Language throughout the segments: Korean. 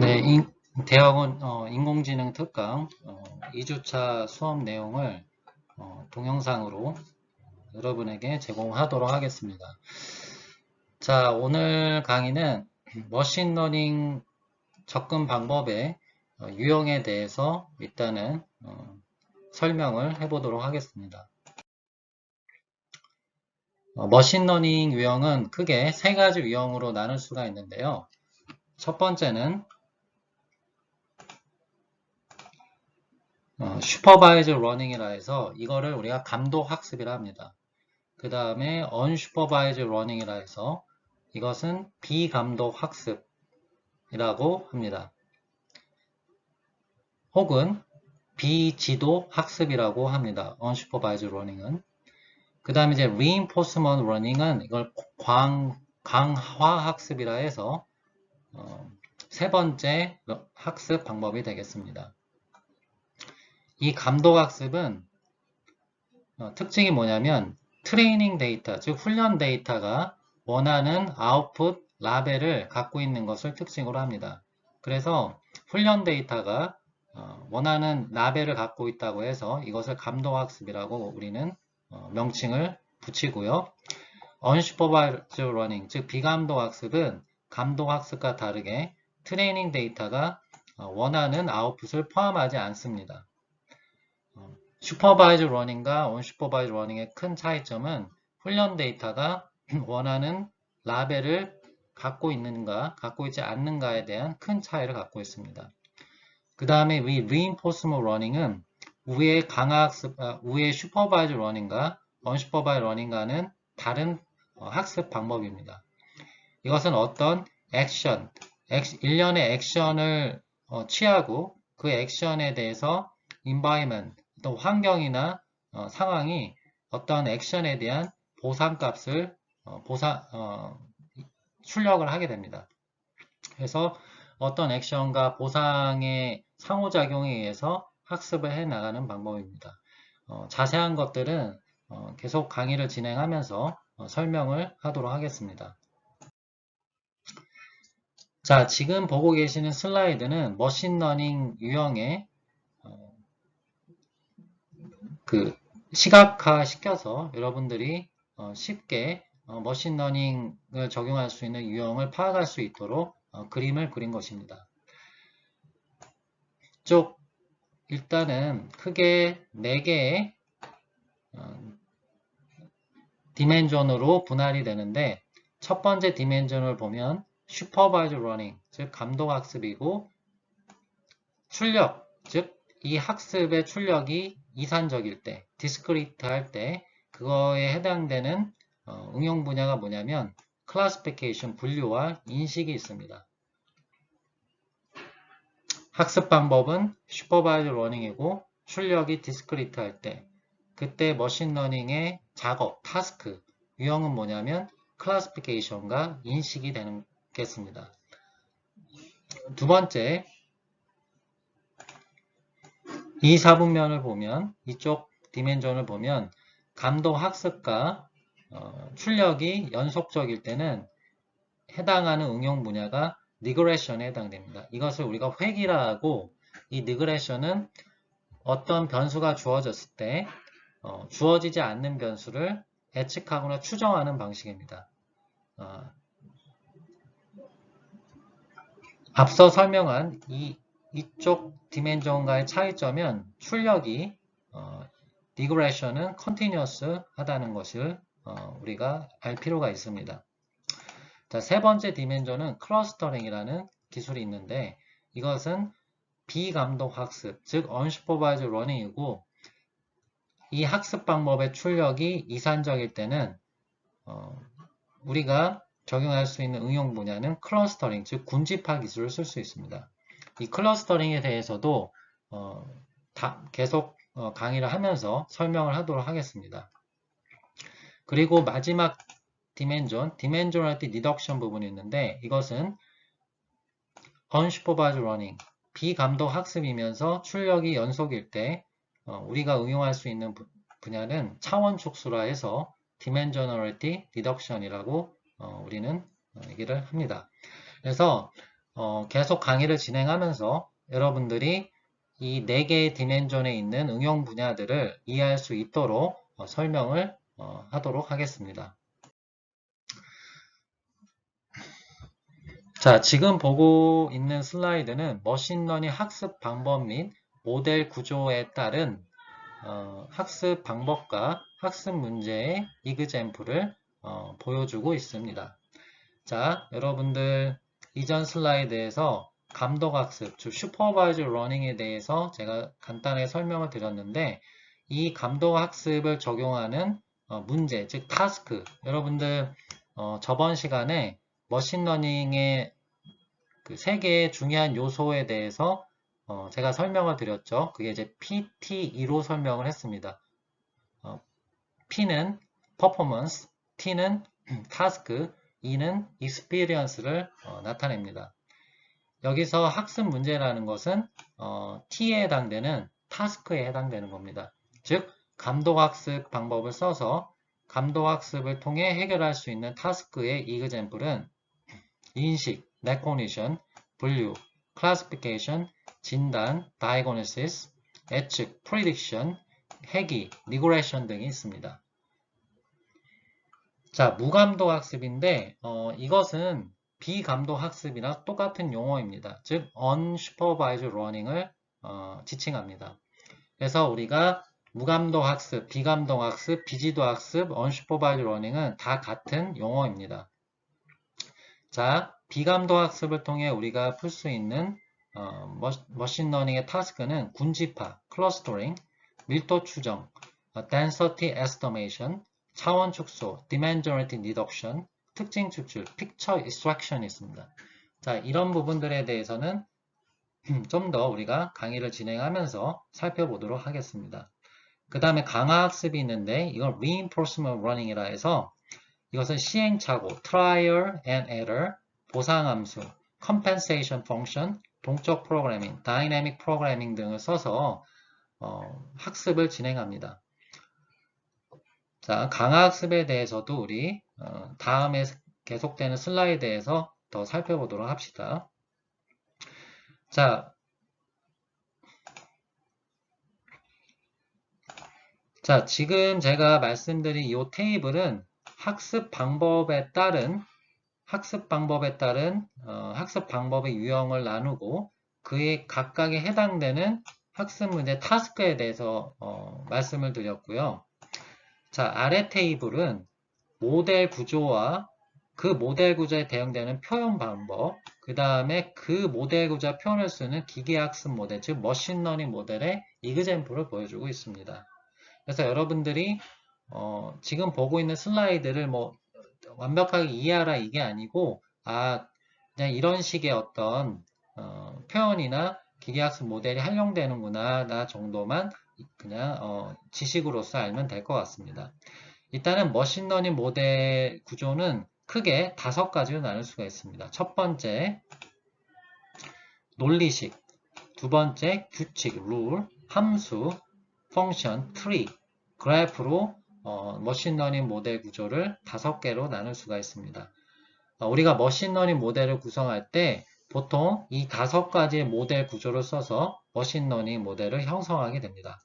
네, 대학원 인공지능 특강 2주차 수업 내용을 동영상으로 여러분에게 제공하도록 하겠습니다. 자, 오늘 강의는 머신러닝 접근 방법의 유형에 대해서 일단은 설명을 해보도록 하겠습니다. 머신러닝 유형은 크게 세 가지 유형으로 나눌 수가 있는데요. 첫 번째는 슈퍼바이즈 러닝이라 해서 이거를 우리가 감독 학습이라 합니다. 그 다음에 unsupervised learning이라 해서 이것은 비감독 학습이라고 합니다. 혹은 비지도 학습이라고 합니다. unsupervised learning은. 그 다음에 이제 reinforcement learning은 이걸 강화 학습이라 해서 세 번째 학습 방법이 되겠습니다. 이 감독 학습은 특징이 뭐냐면 트레이닝 데이터, 즉 훈련 데이터가 원하는 아웃풋 라벨을 갖고 있는 것을 특징으로 합니다. 그래서 훈련 데이터가 원하는 라벨을 갖고 있다고 해서 이것을 감독학습이라고 우리는 명칭을 붙이고요. unsupervised learning, 즉 비감독학습은 감독학습과 다르게 트레이닝 데이터가 원하는 아웃풋을 포함하지 않습니다. 슈퍼바이즈 러닝과 언슈퍼바이즈 러닝의 큰 차이점은 훈련 데이터가 원하는 라벨을 갖고 있는가, 갖고 있지 않는가에 대한 큰 차이를 갖고 있습니다. 그 다음에 reinforcement learning은 우의 슈퍼바이즈 러닝과 언슈퍼바이즈 러닝과는 다른 학습 방법입니다. 이것은 어떤 일련의 액션을 취하고 그 액션에 대해서 environment, 또 환경이나 상황이 어떤 액션에 대한 보상값을 출력을 하게 됩니다. 그래서 어떤 액션과 보상의 상호작용에 의해서 학습을 해 나가는 방법입니다. 자세한 것들은 계속 강의를 진행하면서 설명을 하도록 하겠습니다. 자, 지금 보고 계시는 슬라이드는 머신러닝 유형의 시각화 시켜서 여러분들이 쉽게 머신러닝을 적용할 수 있는 유형을 파악할 수 있도록 그림을 그린 것입니다. 이쪽 일단은 크게 4개의 디멘전으로 분할이 되는데 첫 번째 디멘전을 보면 슈퍼바이즈 러닝, 즉 감독학습이고 출력, 즉 이 학습의 출력이 이산적일 때, 디스크리트 할 때 그거에 해당되는 응용 분야가 뭐냐면 클래시피케이션, 분류와 인식이 있습니다. 학습 방법은 슈퍼바이즈 러닝이고 출력이 디스크리트 할 때, 그때 머신러닝의 작업, 타스크, 유형은 뭐냐면 클래시피케이션과 인식이 되겠습니다. 두 번째, 이 사분면을 보면, 이쪽 디멘전을 보면 감독 학습과 출력이 연속적일 때는 해당하는 응용 분야가 리그레션에 해당됩니다. 이것을 우리가 획일화 하고 이 리그레션은 어떤 변수가 주어졌을 때 주어지지 않는 변수를 예측하거나 추정하는 방식입니다. 앞서 설명한 이쪽 디멘전과의 차이점은 출력이 리그레션은 컨티뉴어스 하다는 것을 우리가 알 필요가 있습니다. 자, 세 번째 디멘전은 클러스터링이라는 기술이 있는데 이것은 비감독 학습, 즉 unsupervised learning이고 이 학습 방법의 출력이 이산적일 때는 우리가 적용할 수 있는 응용 분야는 클러스터링, 즉 군집화 기술을 쓸 수 있습니다. 이 클러스터링에 대해서도 계속 강의를 하면서 설명을 하도록 하겠습니다. 그리고 마지막 디멘저널티 리덕션 부분이 있는데 이것은 unsupervised learning, 비감독 학습이면서 출력이 연속일 때 우리가 응용할 수 있는 분야는 차원 축소라 해서 디멘저널티 리덕션이라고 우리는 얘기를 합니다. 그래서 계속 강의를 진행하면서 여러분들이 이 4개의 디멘전에 있는 응용 분야들을 이해할 수 있도록 설명을 하도록 하겠습니다. 자, 지금 보고 있는 슬라이드는 머신러닝 학습 방법 및 모델 구조에 따른 학습 방법과 학습 문제의 이그젬플을 보여주고 있습니다. 자, 여러분들 이전 슬라이드에서 감독학습, 즉 슈퍼바이저 러닝에 대해서 제가 간단하게 설명을 드렸는데 이 감독학습을 적용하는 문제, 즉 타스크, 여러분들 저번 시간에 머신러닝의 그 3개의 중요한 요소에 대해서 제가 설명을 드렸죠. 그게 이제 PT2로 설명을 했습니다. P는 performance, T는 task, E는 experience를 나타냅니다. 여기서 학습 문제라는 것은 T에 해당되는 task에 해당되는 겁니다. 즉 감독학습 방법을 써서 감독학습을 통해 해결할 수 있는 task의 example은 인식, recognition, 분류, classification, 진단, diagnosis, 예측, prediction, 해기, regression 등이 있습니다. 자, 무감독 학습인데 이것은 비감독 학습이나 똑같은 용어입니다. 즉, unsupervised learning을 지칭합니다. 그래서 우리가 무감독 학습, 비감독 학습, 비지도 학습, unsupervised learning은 다 같은 용어입니다. 자, 비감독 학습을 통해 우리가 풀 수 있는 머신러닝의 타스크는 군집화, 클러스터링, 밀도 추정, density estimation, 차원 축소, dimensionality reduction, 특징 추출, picture extraction이 있습니다. 자, 이런 부분들에 대해서는 좀 더 우리가 강의를 진행하면서 살펴보도록 하겠습니다. 그 다음에 강화학습이 있는데 이건 reinforcement learning이라 해서 이것은 시행착오, trial and error, 보상함수, compensation function, 동적 프로그래밍, dynamic programming 등을 써서 학습을 진행합니다. 자, 강화학습에 대해서도 우리 다음에 계속되는 슬라이드에서 더 살펴보도록 합시다. 자, 지금 제가 말씀드린 이 테이블은 학습 방법에 따른 학습 방법의 유형을 나누고 그에 각각에 해당되는 학습 문제 타스크에 대해서 말씀을 드렸고요. 자, 아래 테이블은 모델 구조와 그 모델 구조에 대응되는 표현 방법, 그 다음에 그 모델 구조와 표현을 쓰는 기계학습 모델, 즉 머신러닝 모델의 이그젬플을 보여주고 있습니다. 그래서 여러분들이 지금 보고 있는 슬라이드를 뭐 완벽하게 이해하라 이게 아니고 그냥 이런 식의 어떤 표현이나 기계학습 모델이 활용되는구나 나 정도만 그냥 지식으로서 알면 될 것 같습니다. 일단은 머신러닝 모델 구조는 크게 5가지로 나눌 수가 있습니다. 첫 번째 논리식, 두 번째 규칙, 룰, 함수, 펑션, 트리, 그래프로 머신러닝 모델 구조를 5개로 나눌 수가 있습니다. 우리가 머신러닝 모델을 구성할 때 보통 이 5가지의 모델 구조를 써서 머신러닝 모델을 형성하게 됩니다.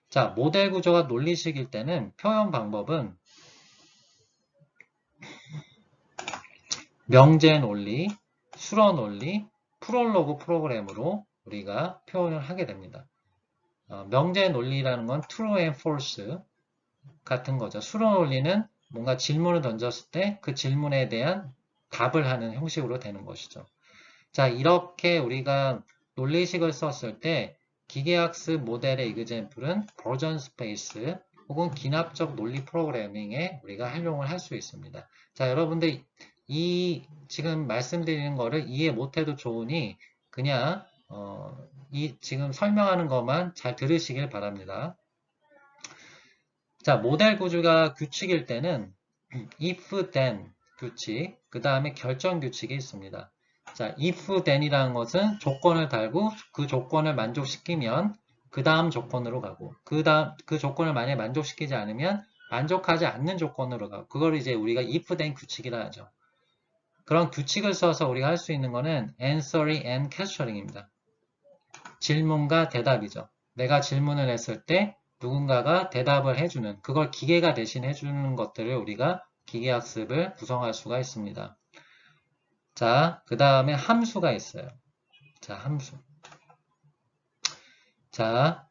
자, 모델 구조가 논리식일 때는 표현 방법은 명제 논리, 수러 논리, 프롤로그 프로그램으로 우리가 표현을 하게 됩니다. 명제 논리라는 건 true and false 같은 거죠. 수러 논리는 뭔가 질문을 던졌을 때 그 질문에 대한 답을 하는 형식으로 되는 것이죠. 자, 이렇게 우리가 논리식을 썼을 때 기계학습 모델의 이그젬플은 버전 스페이스 혹은 기납적 논리 프로그래밍에 우리가 활용을 할 수 있습니다. 자, 여러분들 이 지금 말씀드리는 거를 이해 못해도 좋으니 그냥 이 지금 설명하는 것만 잘 들으시길 바랍니다. 자, 모델 구조가 규칙일 때는 if then 규칙, 그 다음에 결정 규칙이 있습니다. 자, if then이라는 것은 조건을 달고 그 조건을 만족시키면 그 다음 조건으로 가고 그 조건을 만약에 만족시키지 않으면 만족하지 않는 조건으로 가고 그걸 이제 우리가 if then 규칙이라 하죠. 그런 규칙을 써서 우리가 할 수 있는 거는 answering and capturing입니다. 질문과 대답이죠. 내가 질문을 했을 때 누군가가 대답을 해주는, 그걸 기계가 대신 해주는 것들을 우리가 기계학습을 구성할 수가 있습니다. 자, 그 다음에 함수가 있어요. 자, 함수. 자,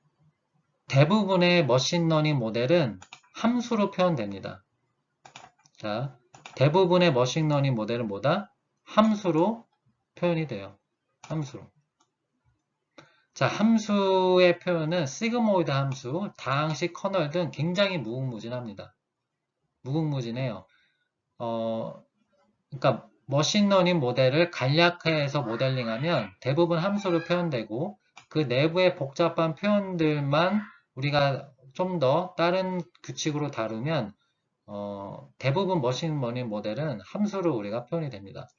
대부분의 머신러닝 모델은 함수로 표현됩니다. 자, 대부분의 머신러닝 모델은 뭐다? 함수로 표현이 돼요. 함수로. 자, 함수의 표현은 시그모이드 함수, 다항식 커널 등 굉장히 무궁무진합니다. 무궁무진해요. 그러니까 머신러닝 모델을 간략화해서 모델링하면 대부분 함수로 표현되고 그 내부의 복잡한 표현들만 우리가 좀 더 다른 규칙으로 다루면 대부분 머신러닝 모델은 함수로 우리가 표현이 됩니다.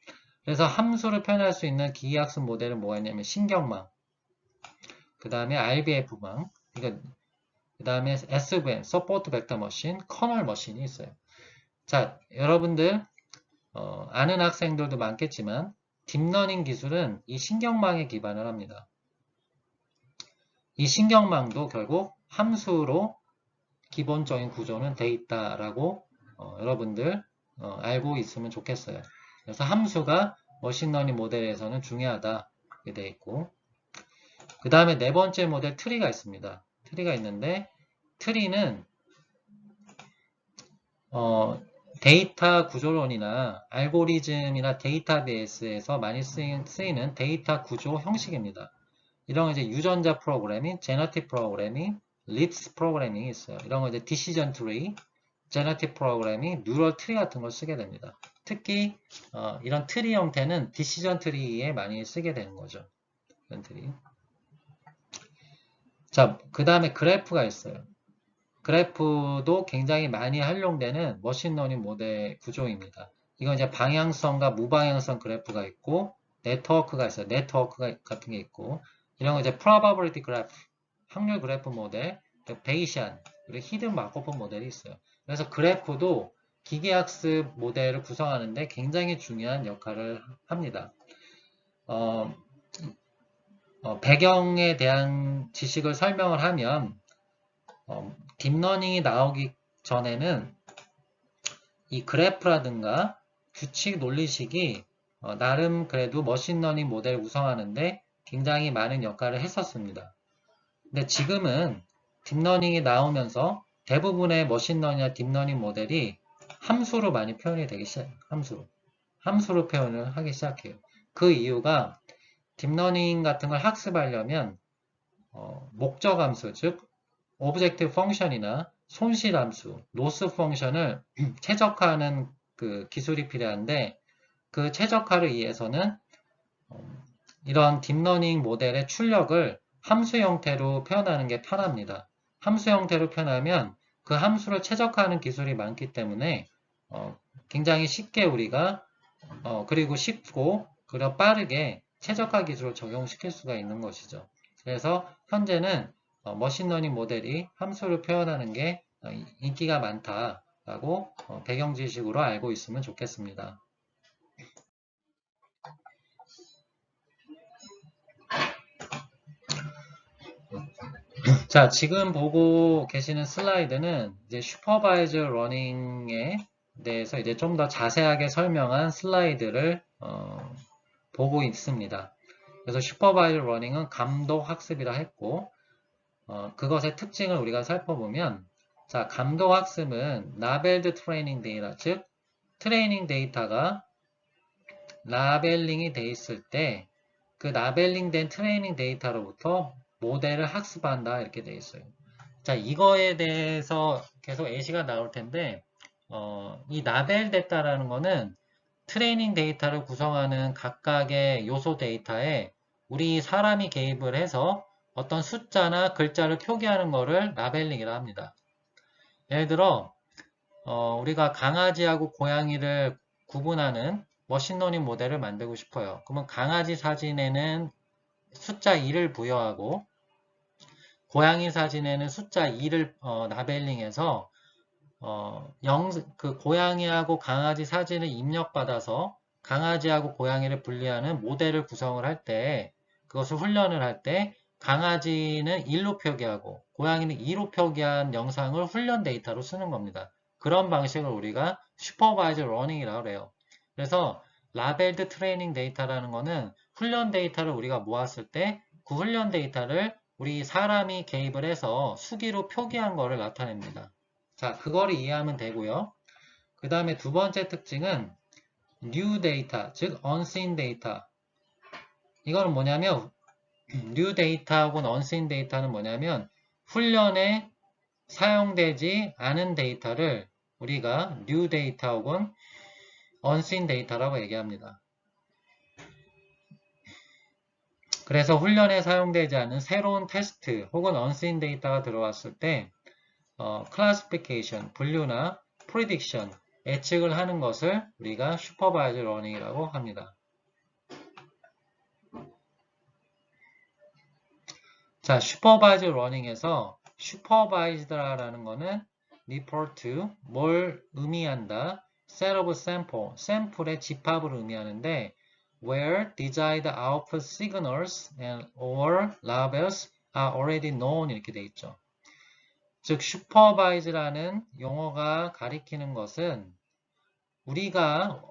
그래서 함수를 표현할 수 있는 기계학습 모델은 뭐가 있냐면 신경망, 그 다음에 RBF망, 그 다음에 SVM, 서포트 벡터 머신, 커널 머신이 있어요. 자, 여러분들 아는 학생들도 많겠지만 딥러닝 기술은 이 신경망에 기반을 합니다. 이 신경망도 결국 함수로 기본적인 구조는 돼 있다라고 여러분들 알고 있으면 좋겠어요. 그래서 함수가 머신러닝 모델에서는 중요하다 이렇게 돼 있고, 그 다음에 네 번째 모델 트리가 있습니다. 트리가 있는데 트리는 데이터 구조론이나 알고리즘이나 데이터베이스에서 많이 쓰이는 데이터 구조 형식입니다. 이런 거 이제 유전자 프로그래밍, 제너틱 프로그래밍, 립스 프로그래밍이 있어요. 이런 거 이제 디시전 트리, 제너틱 프로그래밍, 뉴럴 트리 같은 걸 쓰게 됩니다. 특히 이런 트리 형태는 디시전 트리에 많이 쓰게 되는 거죠. 이런 트리. 자, 그 다음에 그래프가 있어요. 그래프도 굉장히 많이 활용되는 머신러닝 모델 구조입니다. 이건 이제 방향성과 무방향성 그래프가 있고, 네트워크가 있어요. 네트워크 같은 게 있고, 이런 거 이제 probability 그래프, 확률 그래프 모델, 베이시안, 그리고 히든 마코프 모델이 있어요. 그래서 그래프도 기계학습 모델을 구성하는데 굉장히 중요한 역할을 합니다. 배경에 대한 지식을 설명을 하면 딥러닝이 나오기 전에는 이 그래프라든가 규칙 논리식이 나름 그래도 머신러닝 모델을 구성하는데 굉장히 많은 역할을 했었습니다. 근데 지금은 딥러닝이 나오면서 대부분의 머신러닝이나 딥러닝 모델이 함수로 많이 표현이 되기 시작해요. 함수로 표현을 하기 시작해요. 그 이유가 딥러닝 같은 걸 학습하려면 목적 함수, 즉 오브젝트 펑션이나 손실 함수, 로스 펑션을 최적화하는 그 기술이 필요한데, 그 최적화를 위해서는 이런 딥러닝 모델의 출력을 함수 형태로 표현하는 게 편합니다. 함수 형태로 표현하면 그 함수를 최적화하는 기술이 많기 때문에 굉장히 쉽게 우리가 그리고 쉽고 그리고 빠르게 최적화 기술을 적용시킬 수가 있는 것이죠. 그래서 현재는 머신러닝 모델이 함수를 표현하는 게 인기가 많다라고 배경 지식으로 알고 있으면 좋겠습니다. 자, 지금 보고 계시는 슬라이드는 이제 슈퍼바이저 러닝에 대해서 이제 좀 더 자세하게 설명한 슬라이드를 보고 있습니다. 그래서 슈퍼바이저 러닝은 감독 학습이라 했고, 그것의 특징을 우리가 살펴보면, 자, 감독 학습은 라벨드 트레이닝 데이터, 즉 트레이닝 데이터가 라벨링이 돼 있을 때 그 라벨링된 트레이닝 데이터로부터 모델을 학습한다 이렇게 돼 있어요. 자, 이거에 대해서 계속 예시가 나올 텐데 이 라벨됐다라는 거는 트레이닝 데이터를 구성하는 각각의 요소 데이터에 우리 사람이 개입을 해서 어떤 숫자나 글자를 표기하는 거를 라벨링이라 합니다. 예를 들어 우리가 강아지하고 고양이를 구분하는 머신러닝 모델을 만들고 싶어요. 그러면 강아지 사진에는 숫자 2를 부여하고 고양이 사진에는 숫자 2를 라벨링해서 그 고양이하고 강아지 사진을 입력받아서 강아지하고 고양이를 분리하는 모델을 구성을 할 때, 그것을 훈련을 할 때, 강아지는 1로 표기하고 고양이는 2로 표기한 영상을 훈련 데이터로 쓰는 겁니다. 그런 방식을 우리가 슈퍼바이저 러닝이라고 해요. 그래서 라벨드 트레이닝 데이터라는 거는 훈련 데이터를 우리가 모았을 때 그 훈련 데이터를 우리 사람이 개입을 해서 수기로 표기한 거를 나타냅니다. 자, 그거를 이해하면 되고요. 그 다음에 두 번째 특징은 new data, 즉 unseen data. 이거는 뭐냐면 new data 혹은 unseen data는 뭐냐면 훈련에 사용되지 않은 데이터를 우리가 new data 혹은 unseen data라고 얘기합니다. 그래서 훈련에 사용되지 않은 새로운 테스트 혹은 unseen 데이터가 들어왔을 때 classification, 분류나 prediction, 예측을 하는 것을 우리가 supervised learning이라고 합니다. 자, supervised learning에서 supervised라는 거는 refer to, 뭘 의미한다, set of sample, 샘플의 집합을 의미하는데 where desired output signals and or labels are already known 이렇게 돼 있죠. 즉, supervise라는 용어가 가리키는 것은 우리가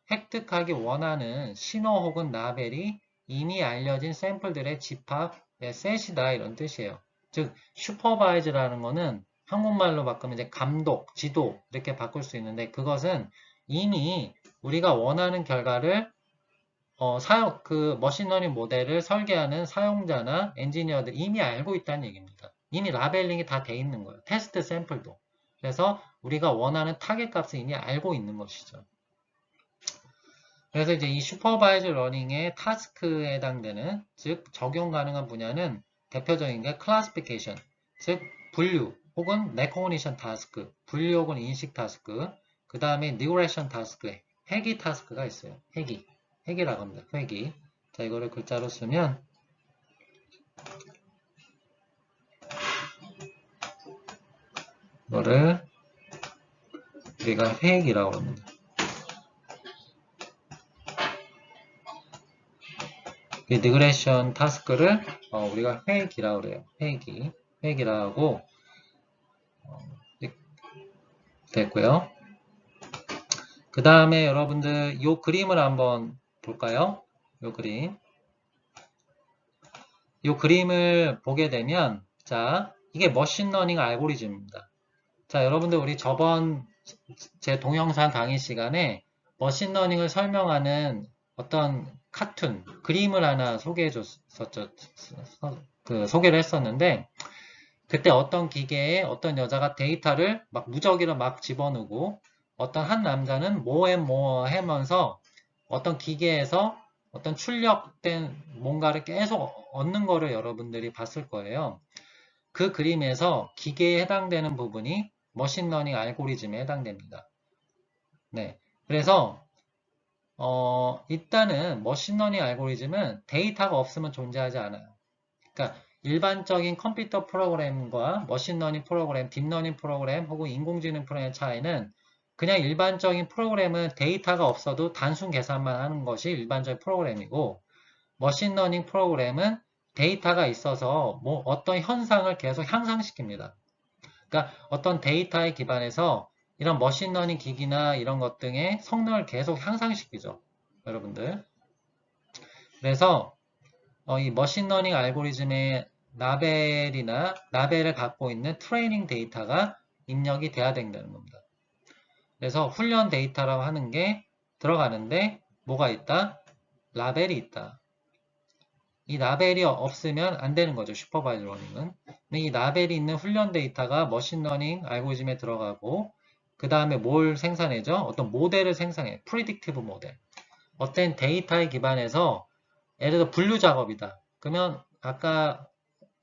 획득하기 원하는 신호 혹은 라벨이 이미 알려진 샘플들의 집합의 셋이다 이런 뜻이에요. 즉, 슈퍼바이즈라는 거는 한국말로 바꾸면 이제 감독, 지도 이렇게 바꿀 수 있는데 그것은 이미 우리가 원하는 결과를 그 머신러닝 모델을 설계하는 사용자나 엔지니어들이 이미 알고 있다는 얘기입니다. 이미 라벨링이 다 돼 있는 거예요. 테스트 샘플도. 그래서 우리가 원하는 타겟 값을 이미 알고 있는 것이죠. 그래서 이제 이 슈퍼바이저 러닝의 타스크에 해당되는, 즉 적용 가능한 분야는 대표적인 게 클래시피케이션, 즉 분류 혹은 레코니션 타스크, 분류 혹은 인식 타스크, 그 다음에 리그레션 타스크, 회귀 타스크가 있어요. 회귀라고 합니다. 회귀. 자, 이거를 글자로 쓰면 이거를 우리가 회귀라고 합니다. 이 리그레션 타스크를 우리가 회귀라고 그래요. 회귀라고 됐고요. 그 다음에 여러분들 이 그림을 한번 볼까요? 이 그림을 보게 되면 자, 이게 머신러닝 알고리즘입니다. 자, 여러분들 우리 저번 제 동영상 강의 시간에 머신러닝을 설명하는 어떤 카툰, 그림을 하나 소개를 했었는데 그때 어떤 기계에 어떤 여자가 데이터를 막 무작위로 막 집어넣고 어떤 한 남자는 more 하면서 어떤 기계에서 어떤 출력된 뭔가를 계속 얻는 거를 여러분들이 봤을 거예요. 그 그림에서 기계에 해당되는 부분이 머신러닝 알고리즘에 해당됩니다. 네. 그래서 일단은 머신러닝 알고리즘은 데이터가 없으면 존재하지 않아요. 그러니까 일반적인 컴퓨터 프로그램과 머신러닝 프로그램, 딥러닝 프로그램 혹은 인공지능 프로그램의 차이는 그냥 일반적인 프로그램은 데이터가 없어도 단순 계산만 하는 것이 일반적인 프로그램이고 머신러닝 프로그램은 데이터가 있어서 뭐 어떤 현상을 계속 향상시킵니다. 그러니까 어떤 데이터에 기반해서 이런 머신러닝 기기나 이런 것 등의 성능을 계속 향상시키죠. 여러분들. 그래서 이 머신러닝 알고리즘의 라벨을 갖고 있는 트레이닝 데이터가 입력이 돼야 된다는 겁니다. 그래서 훈련 데이터라고 하는 게 들어가는데 뭐가 있다? 라벨이 있다. 이 라벨이 없으면 안 되는 거죠. 슈퍼바이저 러닝은. 근데 이 라벨이 있는 훈련 데이터가 머신러닝 알고리즘에 들어가고 그 다음에 뭘 생산해죠? 어떤 모델을 생산해. 프리딕티브 모델. 어떤 데이터에 기반해서 예를 들어 분류 작업이다. 그러면 아까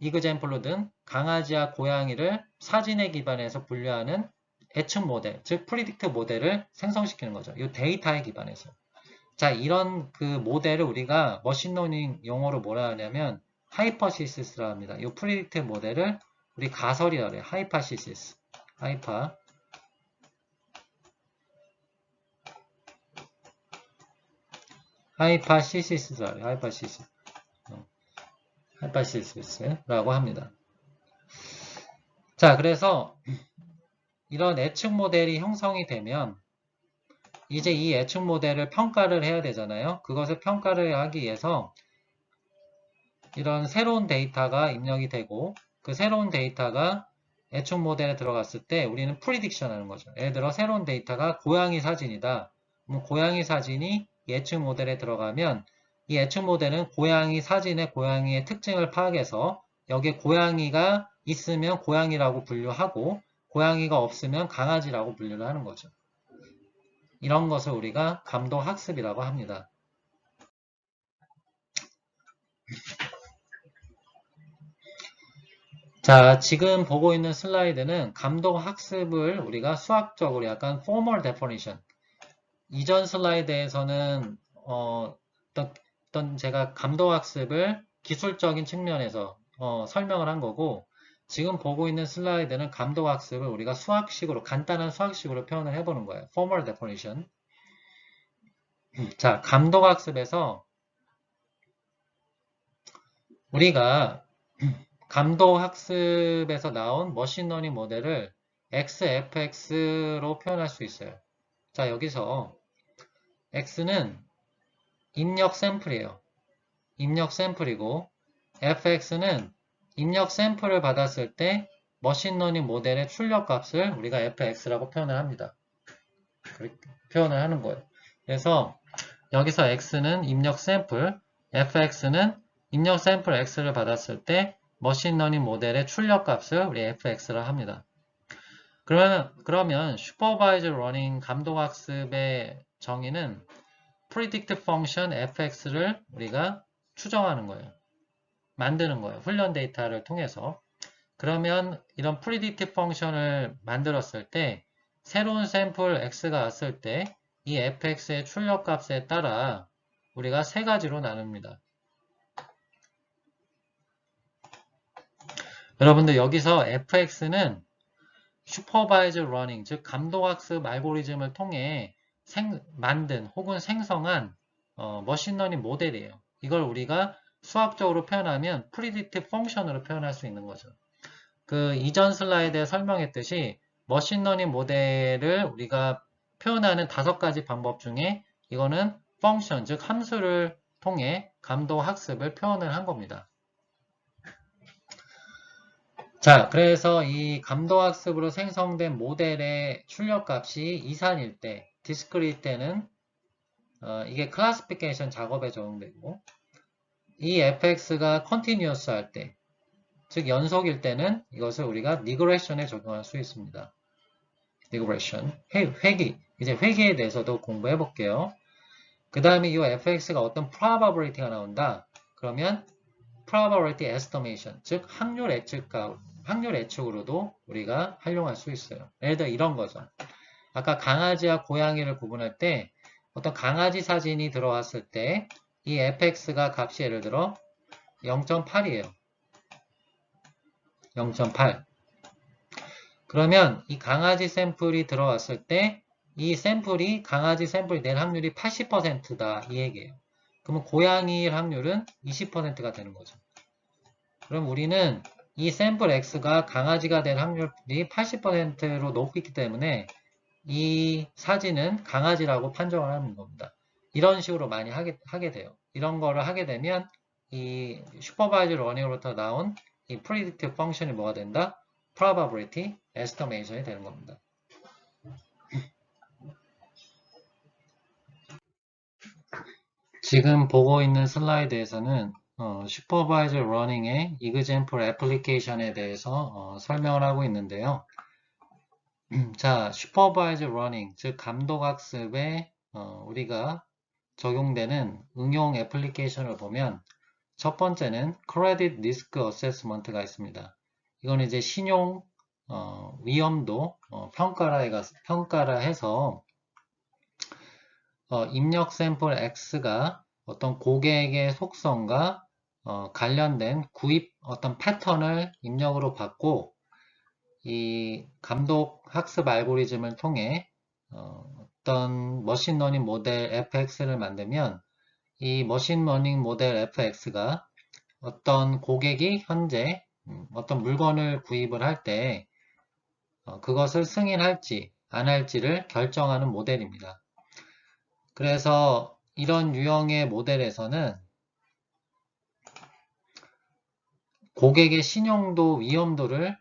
이그젠플로 든 강아지와 고양이를 사진에 기반해서 분류하는 예측 모델, 즉 프리딕트 모델을 생성시키는 거죠. 이 데이터에 기반해서. 자, 이런 그 모델을 우리가 머신러닝 용어로 뭐라 하냐면 하이퍼시시스라 합니다. 이 프리딕트 모델을 우리 가설이라고 해요. 하이퍼시시스. 하이파시시스라고 합니다. 자, 그래서 이런 예측 모델이 형성이 되면 이제 이 예측 모델을 평가를 해야 되잖아요. 그것을 평가를 하기 위해서 이런 새로운 데이터가 입력이 되고 그 새로운 데이터가 예측 모델에 들어갔을 때 우리는 프리딕션 하는 거죠. 예를 들어 새로운 데이터가 고양이 사진이다. 그럼 고양이 사진이 예측 모델에 들어가면 이 예측 모델은 고양이 사진의 고양이의 특징을 파악해서 여기에 고양이가 있으면 고양이라고 분류하고 고양이가 없으면 강아지라고 분류를 하는 거죠. 이런 것을 우리가 감도학습이라고 합니다. 자, 지금 보고 있는 슬라이드는 감도학습을 우리가 수학적으로 약간 formal definition. 이전 슬라이드에서는 어떤 제가 감도학습을 기술적인 측면에서 설명을 한 거고 지금 보고 있는 슬라이드는 감도학습을 우리가 수학식으로 간단한 수학식으로 표현을 해보는 거예요. formal definition. 자, 감도학습에서 우리가 감도학습에서 나온 머신러닝 모델을 XFX로 표현할 수 있어요. 자, 여기서 X는 입력 샘플이에요. 입력 샘플이고 FX는 입력 샘플을 받았을 때 머신러닝 모델의 출력값을 우리가 FX라고 표현을 합니다. 그렇게 표현을 하는 거예요. 그래서 여기서 X는 입력 샘플, FX는 입력 샘플 X를 받았을 때 머신러닝 모델의 출력값을 우리 FX라 합니다. 그러면 슈퍼바이저 러닝 감독학습의 정의는 predict function fx를 우리가 추정하는 거예요. 만드는 거예요. 훈련 데이터를 통해서. 그러면 이런 predict function을 만들었을 때 새로운 샘플 x가 왔을 때 이 fx의 출력값에 따라 우리가 세 가지로 나눕니다. 여러분들 여기서 fx는 슈퍼바이저 러닝, 즉 감독학습 알고리즘을 통해 만든 혹은 생성한 머신러닝 모델이에요. 이걸 우리가 수학적으로 표현하면 프리딕트 펑션으로 표현할 수 있는 거죠. 그 이전 슬라이드에 설명했듯이 머신러닝 모델을 우리가 표현하는 5가지 방법 중에 이거는 펑션, 즉 함수를 통해 감독학습을 표현을 한 겁니다. 자, 그래서 이 감도학습으로 생성된 모델의 출력값이 이산일 때, 디스크리트 때는 이게 클래시피케이션 작업에 적용되고 이 fx가 컨티뉴어스 할 때, 즉 연속일 때는 이것을 우리가 리그레션에 적용할 수 있습니다. 리그레션, 회귀, 이제 회귀에 대해서도 공부해 볼게요. 그 다음에 이 fx가 어떤 probability가 나온다. 그러면 probability estimation, 즉 확률 예측으로도 우리가 활용할 수 있어요. 예를 들어 이런 거죠. 아까 강아지와 고양이를 구분할 때 어떤 강아지 사진이 들어왔을 때 이 fx가 값이 예를 들어 0.8이에요. 0.8. 그러면 이 강아지 샘플이 들어왔을 때 이 샘플이 강아지 샘플이 낼 확률이 80%다 이 얘기예요. 그러면 고양이일 확률은 20%가 되는 거죠. 그럼 우리는 이 샘플 X가 강아지가 될 확률이 80%로 높기 때문에 이 사진은 강아지라고 판정을 하는 겁니다. 이런 식으로 많이 하게 돼요. 이런 거를 하게 되면 이 슈퍼바이저 러닝으로부터 나온 이 predictive function이 뭐가 된다? probability estimation이 되는 겁니다. 지금 보고 있는 슬라이드에서는 슈퍼바이저 러닝의 example application에 대해서 설명을 하고 있는데요. 자, 슈퍼바이저 러닝, 즉 감독학습에 우리가 적용되는 응용 애플리케이션을 보면 첫 번째는 크레딧 리스크 어세스먼트가 있습니다. 이건 이제 신용 위험도 평가라 해서 입력 샘플 X가 어떤 고객의 속성과 관련된 구입 어떤 패턴을 입력으로 받고 이 감독 학습 알고리즘을 통해 어떤 머신러닝 모델 fx를 만들면 이 머신러닝 모델 fx가 어떤 고객이 현재 어떤 물건을 구입을 할 때 그것을 승인할지 안 할지를 결정하는 모델입니다. 그래서 이런 유형의 모델에서는 고객의 신용도 위험도를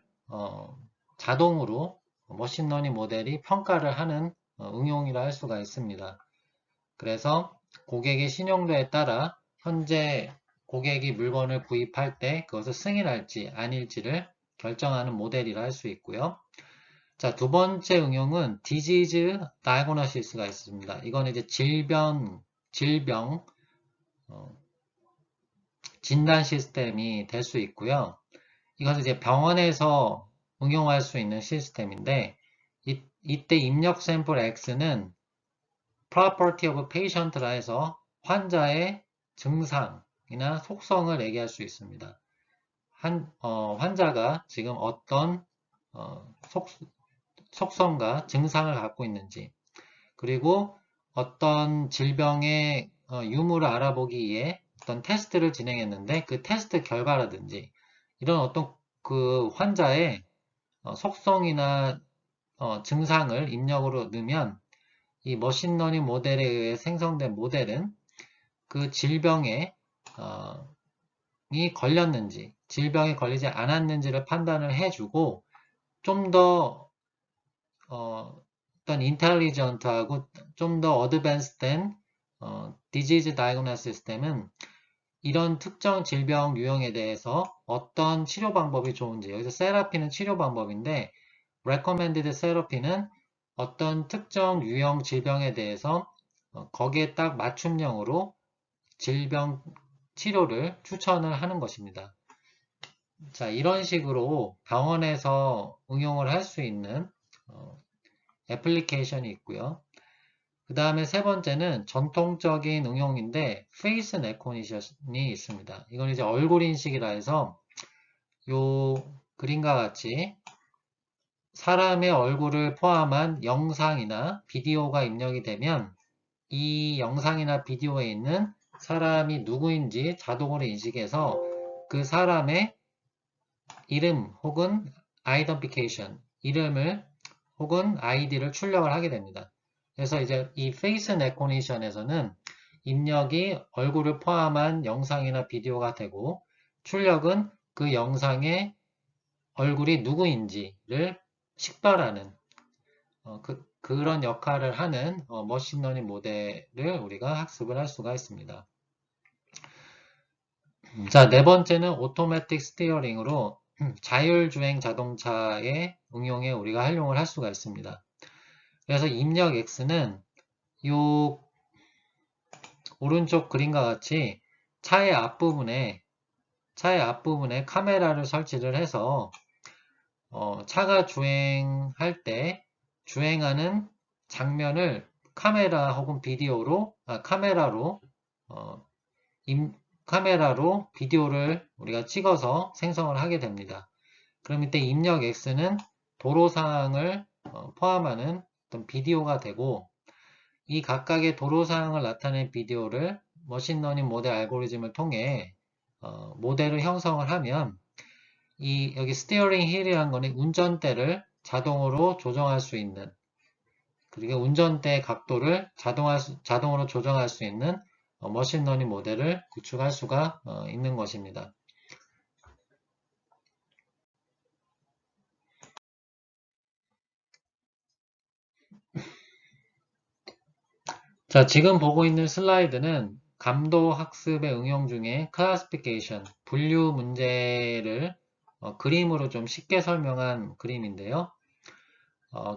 자동으로 머신러닝 모델이 평가를 하는 응용이라 할 수가 있습니다. 그래서 고객의 신용도에 따라 현재 고객이 물건을 구입할 때 그것을 승인할지 아닐지를 결정하는 모델이라 할 수 있고요. 자, 두 번째 응용은 Disease Diagnosis가 있습니다. 이건 이제 질병 진단 시스템이 될 수 있고요. 이것은 이제 병원에서 응용할 수 있는 시스템인데 이때 입력 샘플 X는 property of patient라 해서 환자의 증상이나 속성을 얘기할 수 있습니다. 환자가 지금 어떤 속성과 증상을 갖고 있는지, 그리고 어떤 질병의 유무를 알아보기 위해 어떤 테스트를 진행했는데 그 테스트 결과라든지 이런 어떤 그 환자의 속성이나 증상을 입력으로 넣으면 이 머신러닝 모델에 의해 생성된 모델은 그 질병에 이 걸렸는지 질병에 걸리지 않았는지를 판단을 해주고 좀 더 어떤 인텔리전트하고 좀 더 어드밴스된 디지즈 다이그노시스 시스템은 이런 특정 질병 유형에 대해서 어떤 치료 방법이 좋은지, 여기서 세라피는 치료 방법인데 recommended therapy는 어떤 특정 유형 질병에 대해서 거기에 딱 맞춤형으로 질병 치료를 추천을 하는 것입니다. 자, 이런 식으로 병원에서 응용을 할 수 있는 애플리케이션이 있고요. 그 다음에 세 번째는 전통적인 응용인데 페이스 레코니션이 있습니다. 이건 이제 얼굴 인식이라 해서 요 그림과 같이 사람의 얼굴을 포함한 영상이나 비디오가 입력이 되면 이 영상이나 비디오에 있는 사람이 누구인지 자동으로 인식해서 그 사람의 이름 혹은 아이덴티피케이션, 이름을 혹은 아이디를 출력을 하게 됩니다. 그래서 이제 이 페이스 레코니션에서는 입력이 얼굴을 포함한 영상이나 비디오가 되고 출력은 그 영상의 얼굴이 누구인지를 식별하는 그런 역할을 하는 머신러닝 모델을 우리가 학습을 할 수가 있습니다. 자, 네 번째는 오토매틱 스티어링으로 자율주행 자동차의 응용에 우리가 활용을 할 수가 있습니다. 그래서 입력 X는 이 오른쪽 그림과 같이 차의 앞부분에 카메라를 설치를 해서 차가 주행할 때 주행하는 장면을 카메라 혹은 비디오로 카메라로 비디오를 우리가 찍어서 생성을 하게 됩니다. 그럼 이때 입력 X는 도로 상황을 포함하는 어떤 비디오가 되고 이 각각의 도로 상황을 나타낸 비디오를 머신러닝 모델 알고리즘을 통해 모델을 형성을 하면 이 여기 스티어링 휠이라는 거는 운전대를 자동으로 조정할 수 있는 그리고 운전대 각도를 자동으로 조정할 수 있는 머신러닝 모델을 구축할 수가 있는 것입니다. 자, 지금 보고 있는 슬라이드는 감도 학습의 응용 중에 클래시피케이션, 분류 문제를 그림으로 좀 쉽게 설명한 그림인데요.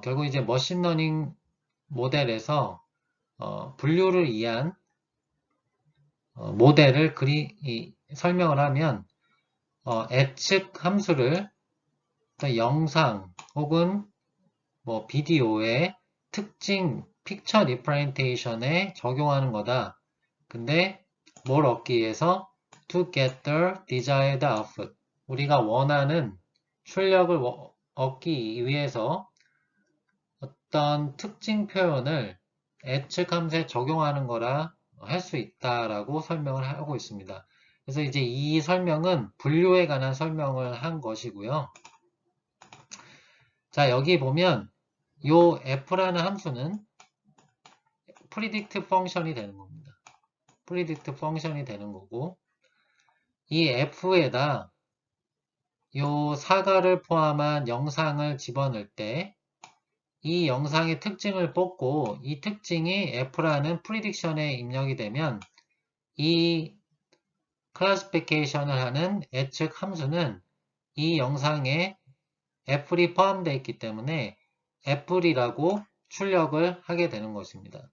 결국 이제 머신러닝 모델에서 분류를 위한 모델을 설명을 하면 예측 함수를 영상 혹은 뭐 비디오의 특징 픽처 리프레젠테이션에 적용하는 거다. 근데 뭘 얻기 위해서 to get the desired output 우리가 원하는 출력을 얻기 위해서 어떤 특징 표현을 예측 함수에 적용하는 거라 할 수 있다라고 설명을 하고 있습니다. 그래서 이제 이 설명은 분류에 관한 설명을 한 것이고요. 자, 여기 보면 요 f라는 함수는 predict 펑션이 되는 겁니다. predict 펑션이 되는 거고, 이 f에다 요 사과를 포함한 영상을 집어넣을 때 이 영상의 특징을 뽑고 이 특징이 f라는 prediction에 입력이 되면 이 classification을 하는 예측 함수는 이 영상에 애플이 포함되어 있기 때문에 애플이라고 출력을 하게 되는 것입니다.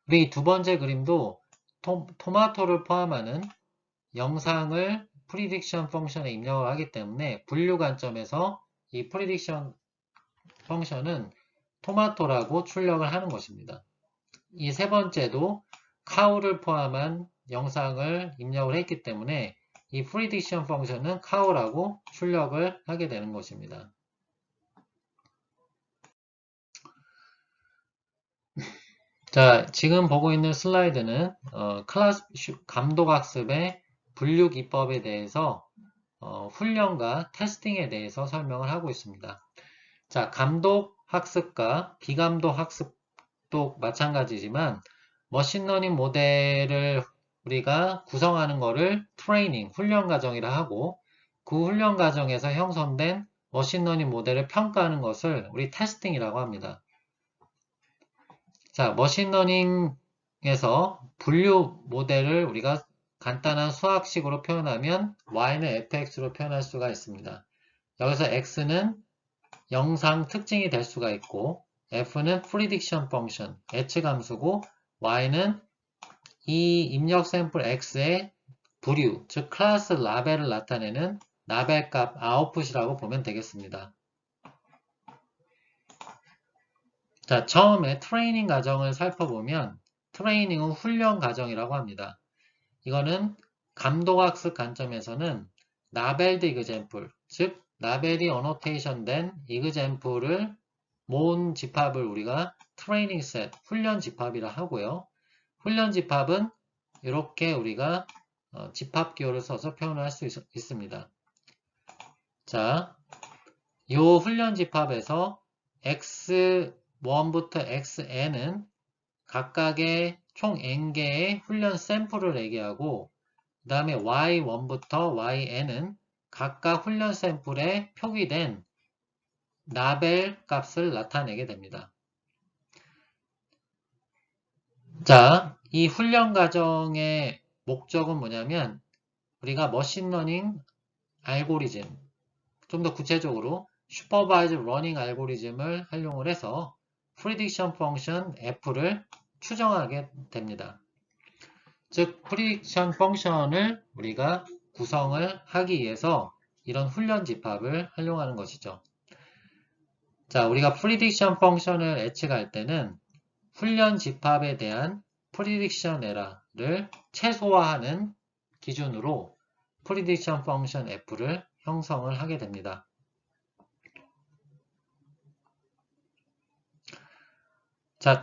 우리 두 번째 그림도 토마토를 포함하는 영상을 prediction 펑션에 입력을 하기 때문에 분류 관점에서 이 prediction 펑션은 토마토라고 출력을 하는 것입니다. 이 세 번째도 cow를 포함한 영상을 입력을 했기 때문에 이 prediction 펑션은 cow라고 출력을 하게 되는 것입니다. 자, 지금 보고 있는 슬라이드는 감독학습의 분류 기법에 대해서 훈련과 테스팅에 대해서 설명을 하고 있습니다. 자, 감독학습과 비감독학습도 마찬가지지만 머신러닝 모델을 우리가 구성하는 것을 트레이닝, 훈련 과정이라 하고 그 훈련 과정에서 형성된 머신러닝 모델을 평가하는 것을 우리 테스팅이라고 합니다. 자, 머신러닝에서 분류 모델을 우리가 간단한 수학식으로 표현하면 y는 fx로 표현할 수가 있습니다. 여기서 x는 영상 특징이 될 수가 있고 f는 prediction 펑션, 예측 함수고 y는 이 입력 샘플 x의 부류, 즉 클래스 라벨을 나타내는 라벨값 아웃풋이라고 보면 되겠습니다. 자, 처음에 트레이닝 과정을 살펴보면 트레이닝은 훈련 과정이라고 합니다. 이거는 감독학습 관점에서는 라벨드 이그젬플, 즉 라벨이 어노테이션 된 이그젬플을 모은 집합을 우리가 트레이닝 셋, 훈련 집합이라 하고요. 훈련 집합은 이렇게 우리가 집합 기호를 써서 표현을 할 수 있습니다. 자, 이 훈련 집합에서 x1부터 xn은 각각의 총 n개의 훈련 샘플을 얘기하고 그 다음에 y1부터 yn은 각각 훈련 샘플에 표기된 라벨 값을 나타내게 됩니다. 자, 이 훈련 과정의 목적은 뭐냐면 우리가 머신러닝 알고리즘, 좀 더 구체적으로 슈퍼바이즈 러닝 알고리즘을 활용을 해서 프리딕션 펑션 f를 추정하게 됩니다. 즉 프리딕션 펑션을 우리가 구성을 하기 위해서 이런 훈련 집합을 활용하는 것이죠. 자, 우리가 프리딕션 펑션을 예측할 때는 훈련 집합에 대한 프리딕션 에러를 최소화하는 기준으로 프리딕션 펑션 f를 형성을 하게 됩니다. 자,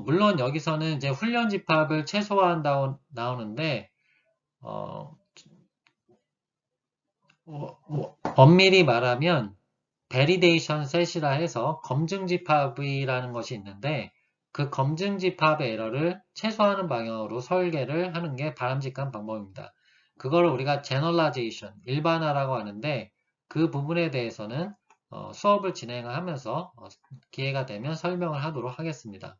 물론 여기서는 이제 훈련 집합을 최소화한다고 나오는데, 엄밀히 말하면, 베리데이션 셋이라 해서 검증 집합이라는 것이 있는데, 그 검증 집합의 에러를 최소화하는 방향으로 설계를 하는 게 바람직한 방법입니다. 그걸 우리가 제너럴라이제이션, 일반화라고 하는데, 그 부분에 대해서는 수업을 진행하면서 기회가 되면 설명을 하도록 하겠습니다.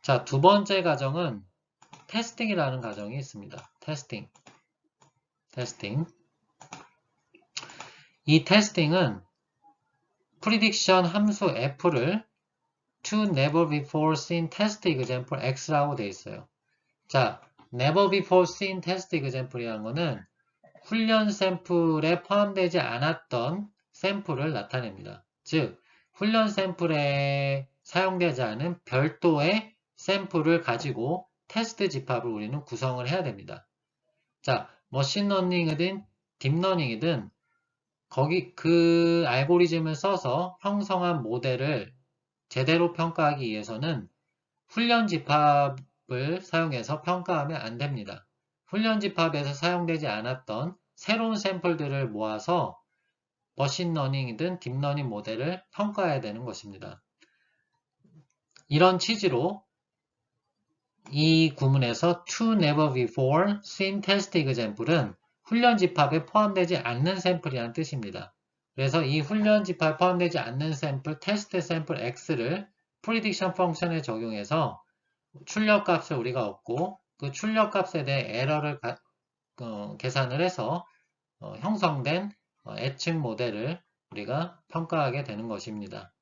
자, 두 번째 과정은 테스팅이라는 과정이 있습니다. 테스팅. 이 테스팅은 prediction 함수 f를 to never before seen test example x라고 되어 있어요. 자, never before seen test example이라는 것은 훈련 샘플에 포함되지 않았던 샘플을 나타냅니다. 즉, 훈련 샘플에 사용되지 않은 별도의 샘플을 가지고 테스트 집합을 우리는 구성을 해야 됩니다. 자, 머신러닝이든 딥러닝이든 거기 그 알고리즘을 써서 형성한 모델을 제대로 평가하기 위해서는 훈련 집합을 사용해서 평가하면 안 됩니다. 훈련 집합에서 사용되지 않았던 새로운 샘플들을 모아서 머신러닝이든 딥러닝 모델을 평가해야 되는 것입니다. 이런 취지로 이 구문에서 to never before seen test example은 훈련 집합에 포함되지 않는 샘플이라는 뜻입니다. 그래서 이 훈련 집합에 포함되지 않는 샘플, 테스트 샘플 X를 prediction 펑션에 적용해서 출력값을 우리가 얻고 그 출력값에 대해 에러를 계산을 해서 형성된 예측 모델을 우리가 평가하게 되는 것입니다.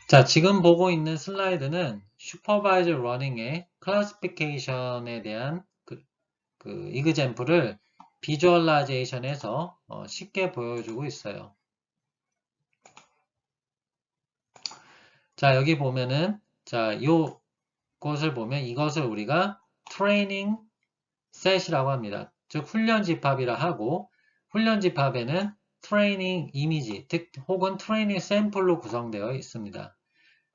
자, 지금 보고 있는 슬라이드는 슈퍼바이저 러닝의 클래시피케이션에 대한 이그젬플을 비주얼라이제이션에서 쉽게 보여주고 있어요. 자, 여기 보면은 자, 요것을 보면 이것을 우리가 트레이닝 셋이라고 합니다. 즉 훈련 집합이라 하고 훈련 집합에는 트레이닝 이미지 혹은 트레이닝 샘플로 구성되어 있습니다.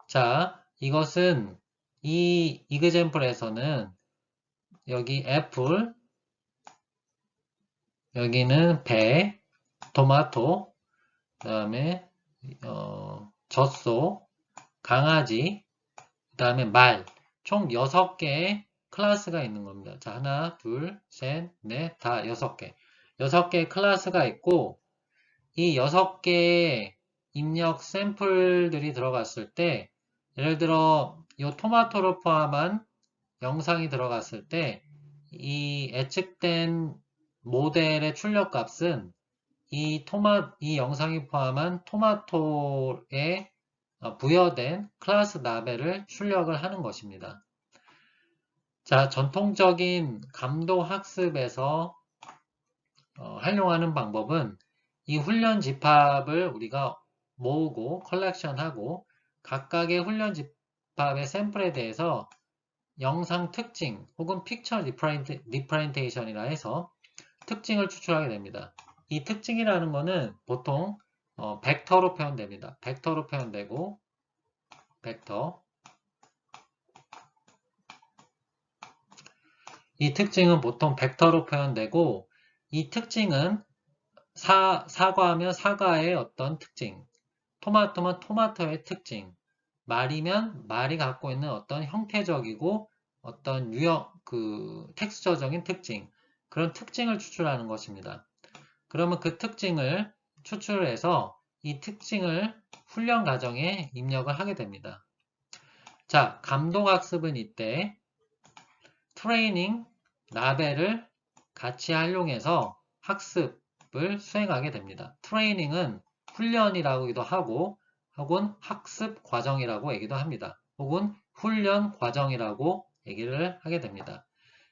자, 이것은 이 이그젬플에서는 여기 애플, 여기는 배, 토마토, 그 다음에 젖소, 강아지, 그 다음에 말, 총 6개의 클래스가 있는 겁니다. 자, 하나, 둘, 셋, 넷, 다 6개. 6개의 클래스가 있고 이 6개의 입력 샘플들이 들어갔을 때 예를 들어 이 토마토를 포함한 영상이 들어갔을 때 이 예측된 모델의 출력값은 이 영상이 포함한 토마토에 부여된 클래스 라벨을 출력을 하는 것입니다. 자, 전통적인 감도 학습에서 활용하는 방법은 이 훈련 집합을 우리가 모으고 컬렉션하고 각각의 훈련 집합의 샘플에 대해서 영상 특징 혹은 픽처 리프레젠테이션이라 해서 특징을 추출하게 됩니다. 이 특징이라는 것은 보통 벡터로 표현됩니다. 벡터로 표현되고 벡터 이 특징은 보통 벡터로 표현되고 이 특징은 사과하면 사과의 어떤 특징, 토마토면 토마토의 특징, 말이면 말이 갖고 있는 어떤 형태적이고 어떤 텍스처적인 특징, 그런 특징을 추출하는 것입니다. 그러면 그 특징을 추출해서 이 특징을 훈련 과정에 입력을 하게 됩니다. 자, 감독학습은 이때 트레이닝, 라벨을 같이 활용해서 학습을 수행하게 됩니다. 트레이닝은 훈련이라고도 하고 혹은 학습 과정이라고 얘기도 합니다. 혹은 훈련 과정이라고 얘기를 하게 됩니다.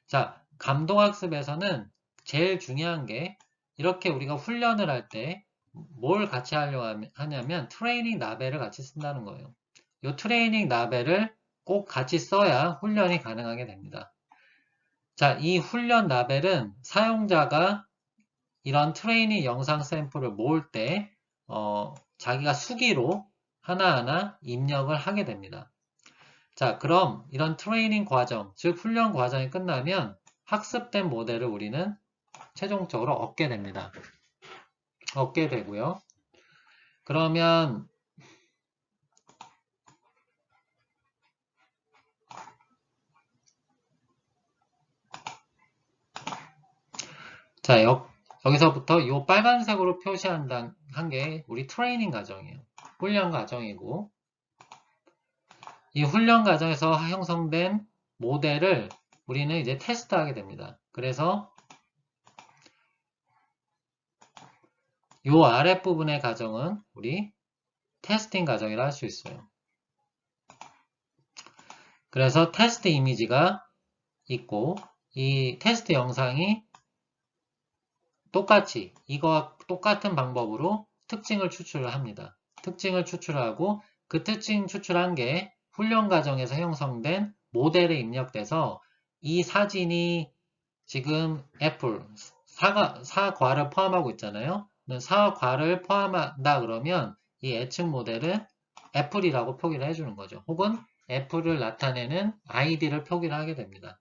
자, 감독학습에서는 제일 중요한 게 이렇게 우리가 훈련을 할 때 뭘 같이 하려고 하냐면 트레이닝 라벨을 같이 쓴다는 거예요. 이 트레이닝 라벨을 꼭 같이 써야 훈련이 가능하게 됩니다. 자, 이 훈련 라벨은 사용자가 이런 트레이닝 영상 샘플을 모을 때 자기가 수기로 하나하나 입력을 하게 됩니다. 자, 그럼 이런 트레이닝 과정, 즉 훈련 과정이 끝나면 학습된 모델을 우리는 최종적으로 얻게 됩니다. 얻게 되고요. 그러면 자, 여기서부터 이 빨간색으로 표시한 게 우리 트레이닝 과정이에요. 훈련 과정이고 이 훈련 과정에서 형성된 모델을 우리는 이제 테스트하게 됩니다. 그래서 이 아랫부분의 과정은 우리 테스팅 과정이라 할 수 있어요. 그래서 테스트 이미지가 있고 이 테스트 영상이 똑같이 이거와 똑같은 방법으로 특징을 추출을 합니다. 특징을 추출하고 그 특징 추출한 게 훈련 과정에서 형성된 모델에 입력돼서 이 사진이 지금 애플, 사과를 포함하고 있잖아요. 사과를 포함한다 그러면 이 예측 모델은 애플이라고 표기를 해주는 거죠. 혹은 애플을 나타내는 아이디를 표기를 하게 됩니다.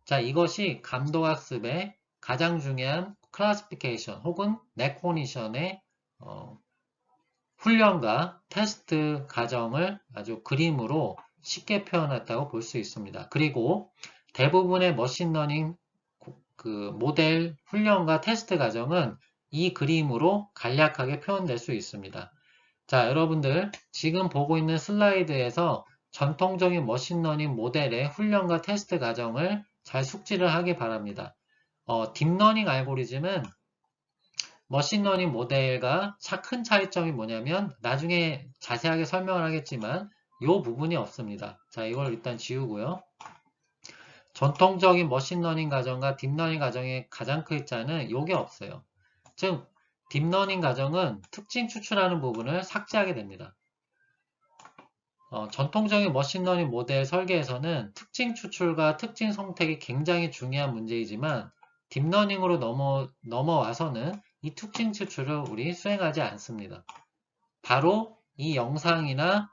자, 이것이 감도학습의 가장 중요한 클래시피케이션 혹은 레코니션의 훈련과 테스트 과정을 아주 그림으로 쉽게 표현했다고 볼 수 있습니다. 그리고 대부분의 머신러닝 그 모델 훈련과 테스트 과정은 이 그림으로 간략하게 표현될 수 있습니다. 자, 여러분들 지금 보고 있는 슬라이드에서 전통적인 머신러닝 모델의 훈련과 테스트 과정을 잘 숙지를 하기 바랍니다. 딥러닝 알고리즘은 머신러닝 모델과 큰 차이점이 뭐냐면 나중에 자세하게 설명을 하겠지만 이 부분이 없습니다. 자, 이걸 일단 지우고요. 전통적인 머신러닝 과정과 딥러닝 과정의 가장 큰 차이는 이게 없어요. 즉, 딥러닝 과정은 특징 추출하는 부분을 삭제하게 됩니다. 전통적인 머신러닝 모델 설계에서는 특징 추출과 특징 선택이 굉장히 중요한 문제이지만 딥러닝으로 넘어와서는 이 특징 추출을 우리 수행하지 않습니다. 바로 이 영상이나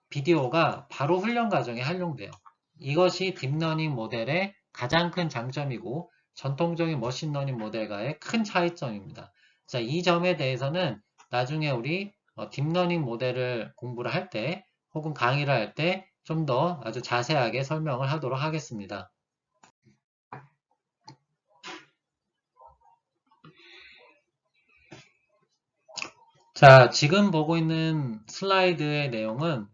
비디오가 바로 훈련 과정에 활용돼요. 이것이 딥러닝 모델의 가장 큰 장점이고 전통적인 머신러닝 모델과의 큰 차이점입니다. 자, 이 점에 대해서는 나중에 우리 딥러닝 모델을 공부를 할 때 혹은 강의를 할 때 좀 더 아주 자세하게 설명을 하도록 하겠습니다. 자, 지금 보고 있는 슬라이드의 내용은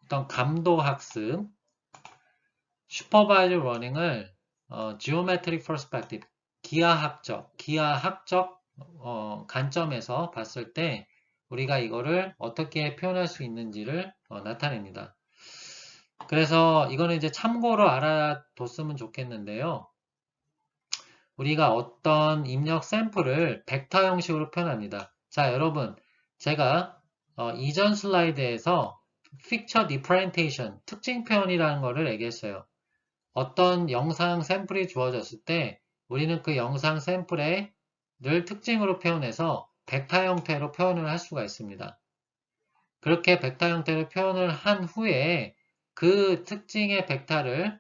어떤 감도학습, 슈퍼바이저 러닝을 Geometric Perspective, 기하학적 관점에서 봤을 때 우리가 이거를 어떻게 표현할 수 있는지를 나타냅니다. 그래서 이거는 이제 참고로 알아뒀으면 좋겠는데요. 우리가 어떤 입력 샘플을 벡터 형식으로 표현합니다. 자, 여러분, 제가 이전 슬라이드에서 Picture Differentiation, 특징 표현이라는 것을 얘기했어요. 어떤 영상 샘플이 주어졌을 때 우리는 그 영상 샘플을 특징으로 표현해서 벡터 형태로 표현을 할 수가 있습니다. 그렇게 벡터 형태로 표현을 한 후에 그 특징의 벡터를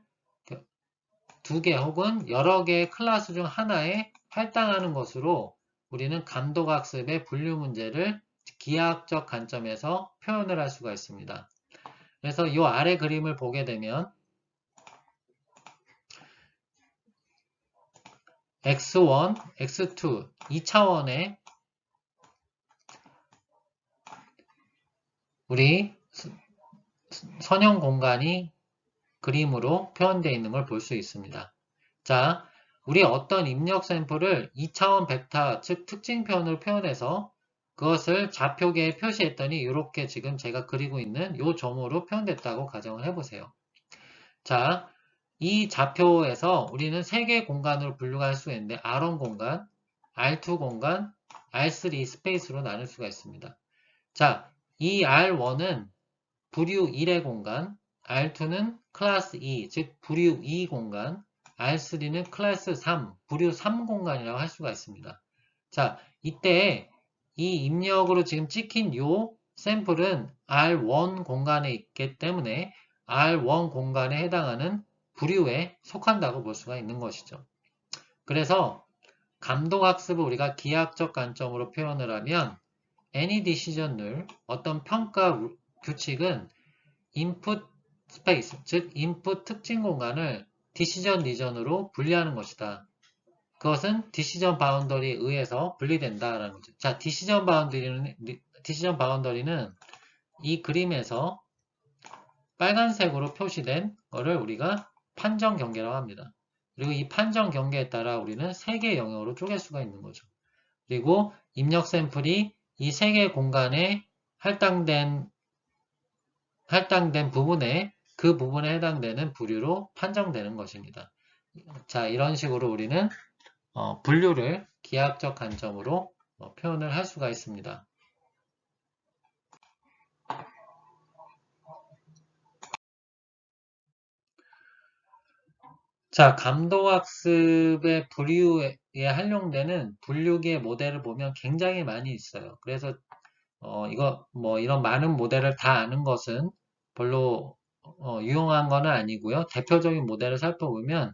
두 개 혹은 여러 개의 클래스 중 하나에 할당하는 것으로 우리는 감도학습의 분류 문제를 기하학적 관점에서 표현을 할 수가 있습니다. 그래서 이 아래 그림을 보게 되면 x1, x2, 2차원의 우리 선형 공간이 그림으로 표현되어 있는 걸 볼 수 있습니다. 자, 우리 어떤 입력 샘플을 2차원 벡터, 즉 특징 표현으로 표현해서 그것을 좌표계에 표시했더니 이렇게 지금 제가 그리고 있는 이 점으로 표현됐다고 가정을 해보세요. 자, 이 좌표에서 우리는 세 개의 공간으로 분류할 수 있는데 R1 공간, R2 공간, R3 스페이스로 나눌 수가 있습니다. 자, 이 R1은 부류 1의 공간, R2는 클래스 2, 즉 부류 2 공간, R3는 클래스 3, 부류 3 공간이라고 할 수가 있습니다. 자, 이때 이 입력으로 지금 찍힌 이 샘플은 R1 공간에 있기 때문에 R1 공간에 해당하는 부류에 속한다고 볼 수가 있는 것이죠. 그래서 감도학습을 우리가 기하학적 관점으로 표현을 하면 any decision rule, 어떤 평가 규칙은 input space, 즉 input 특징 공간을 decision region으로 분리하는 것이다. 그것은 decision boundary에 의해서 분리된다라는 거죠. 자, decision boundary는 이 그림에서 빨간색으로 표시된 거를 우리가 판정 경계라고 합니다. 그리고 이 판정 경계에 따라 우리는 세 개의 영역으로 쪼갤 수가 있는 거죠. 그리고 입력 샘플이 이 세 개의 공간에 할당된 부분에 그 부분에 해당되는 부류로 판정되는 것입니다. 자, 이런 식으로 우리는 분류를 기하학적 관점으로 표현을 할 수가 있습니다. 자, 감도학습의 부류에 활용되는 분류기의 모델을 보면 굉장히 많이 있어요. 그래서 이거 뭐 이런 많은 모델을 다 아는 것은 별로 유용한 거는 아니고요. 대표적인 모델을 살펴보면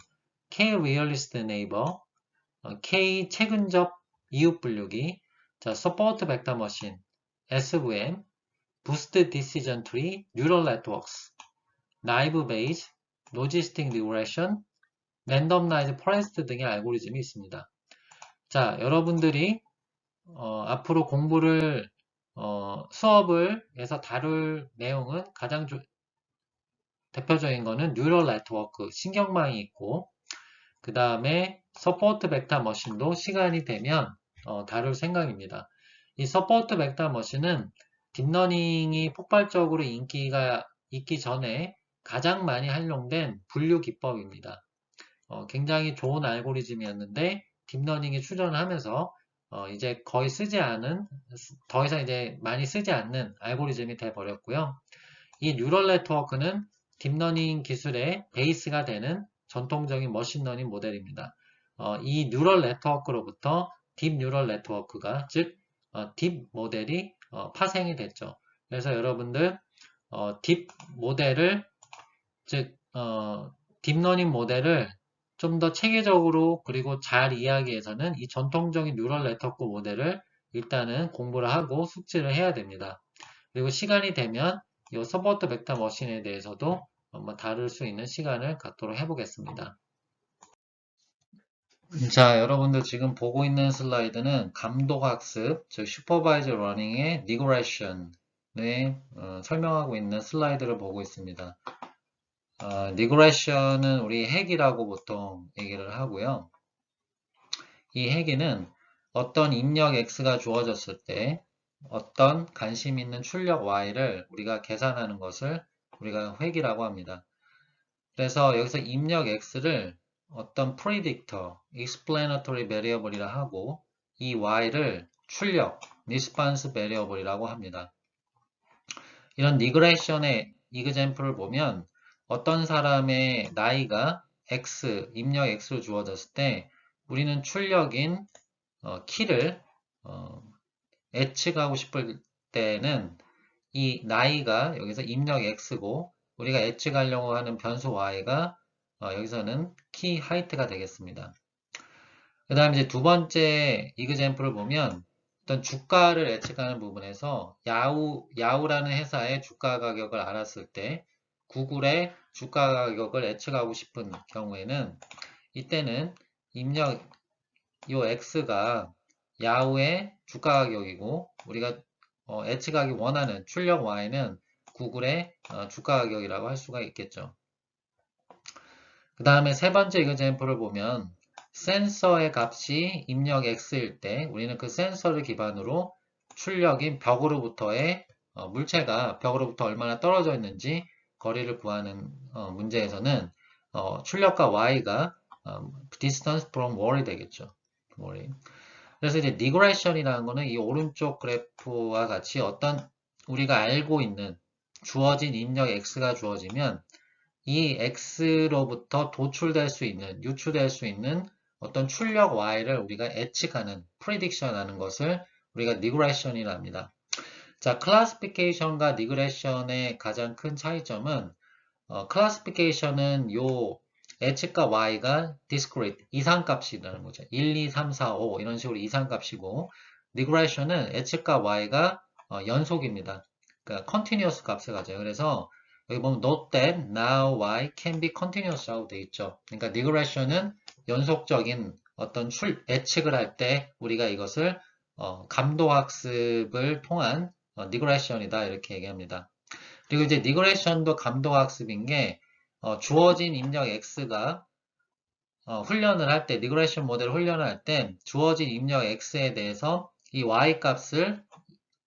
K-Realist Neighbor, K 최근접 이웃 분류기, 자, Support Vector Machine, SVM, Boost Decision Tree, Neural Networks, Naive Bayes, Logistic Regression, Randomized Forest 등의 알고리즘이 있습니다. 자, 여러분들이 앞으로 공부를 수업을 해서 다룰 내용은 가장 대표적인 거는 뉴럴 네트워크, 신경망이 있고 그 다음에 서포트 벡터 머신도 시간이 되면 다룰 생각입니다. 이 서포트 벡터 머신은 딥러닝이 폭발적으로 인기가 있기 전에 가장 많이 활용된 분류 기법입니다. 굉장히 좋은 알고리즘이었는데 딥러닝이 출전을 하면서 이제 거의 쓰지 않은, 더 이상 이제 많이 쓰지 않는 알고리즘이 돼 버렸고요. 이 뉴럴 네트워크는 딥러닝 기술의 베이스가 되는 전통적인 머신러닝 모델입니다. 이 뉴럴 네트워크로부터 딥 뉴럴 네트워크가, 즉 딥 모델이 파생이 됐죠. 그래서 여러분들 딥 모델을, 즉 딥러닝 모델을 좀 더 체계적으로 그리고 잘 이해하기 위해서는 이 전통적인 뉴럴 네트워크 모델을 일단은 공부를 하고 숙지를 해야 됩니다. 그리고 시간이 되면 이 서포트 벡터 머신에 대해서도 한번 다룰 수 있는 시간을 갖도록 해보겠습니다. 자, 여러분들 지금 보고 있는 슬라이드는 감독학습, 즉 슈퍼바이저 러닝의 리그레션을 설명하고 있는 슬라이드를 보고 있습니다. 리그레션은 우리 핵이라고 보통 얘기를 하고요. 이 핵에는 어떤 입력 x가 주어졌을 때 어떤 관심 있는 출력 y를 우리가 계산하는 것을 우리가 획이라고 합니다. 그래서 여기서 입력 x를 어떤 predictor, explanatory variable이라 하고 이 y를 출력, response variable이라고 합니다. 이런 리그레션의 example을 보면 어떤 사람의 나이가 x, 입력 x로 주어졌을 때 우리는 출력인 키를 예측하고 싶을 때는 이 나이가 여기서 입력 x고 우리가 예측하려고 하는 변수 y가 여기서는 키 하이트가 되겠습니다. 그 다음에 이제 두 번째 이그젬플을 보면 어떤 주가를 예측하는 부분에서 야후라는 회사의 주가 가격을 알았을 때 구글의 주가 가격을 예측하고 싶은 경우에는 이때는 입력 요 x가 야후의 주가 가격이고 우리가 예측하기 원하는 출력 y는 구글의 주가 가격이라고 할 수가 있겠죠. 그 다음에 세 번째 이그젬플을 보면 센서의 값이 입력 x일 때 우리는 그 센서를 기반으로 출력인 벽으로부터의 물체가 벽으로부터 얼마나 떨어져 있는지 거리를 구하는 문제에서는 출력과 y가 distance from wall이 되겠죠. wall이. 그래서 이제 리그레션이라는 거는 이 오른쪽 그래프와 같이 어떤 우리가 알고 있는 주어진 입력 x가 주어지면 이 x로부터 도출될 수 있는, 유추될 수 있는 어떤 출력 y를 우리가 예측하는, prediction 하는 것을 우리가 regression이라 합니다. 자, classification과 regression의 가장 큰 차이점은 classification은 요 예측과 y가 discrete, 이상값이라는 거죠. 1, 2, 3, 4, 5 이런 식으로 이상값이고 regression은 예측과 y가 연속입니다. 그러니까 continuous 값을 가져요. 그래서 여기 보면 note that now y can be continuous 라고 되어 있죠. 그러니까 regression은 연속적인 어떤 예측을 할 때 우리가 이것을 감도학습을 통한 regression이다 이렇게 얘기합니다. 그리고 이제 regression도 감도학습인 게 주어진 입력 x가 훈련을 할 때, regression 모델을 훈련을 할 때 주어진 입력 x에 대해서 이 y 값을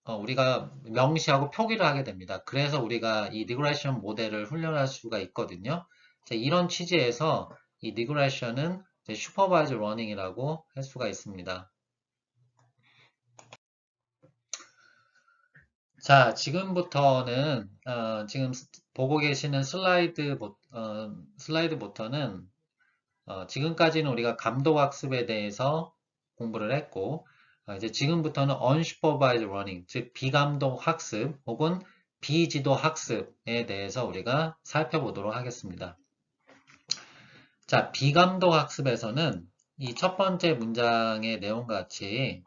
우리가 명시하고 표기를 하게 됩니다. 그래서 우리가 이 리그레션 모델을 훈련할 수가 있거든요. 이런 취지에서 이 리그레션은 슈퍼바이즈 러닝이라고 할 수가 있습니다. 자, 지금부터는 지금 보고 계시는 슬라이드부터는 지금까지는 우리가 감독학습에 대해서 공부를 했고, 이제 지금부터는 unsupervised learning, 즉 비감독 학습 혹은 비지도 학습에 대해서 우리가 살펴보도록 하겠습니다. 자, 비감독 학습에서는 이 첫 번째 문장의 내용과 같이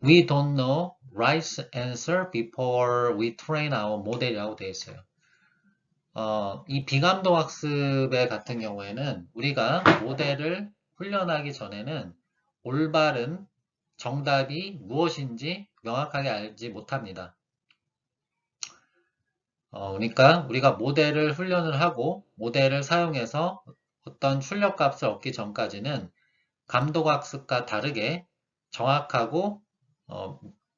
We don't know right answer before we train our model이라고 되어 있어요. 이 비감독 학습의 같은 경우에는 우리가 모델을 훈련하기 전에는 올바른 정답이 무엇인지 명확하게 알지 못합니다. 그러니까 우리가 모델을 훈련을 하고 모델을 사용해서 어떤 출력값을 얻기 전까지는 감독학습과 다르게 정확하고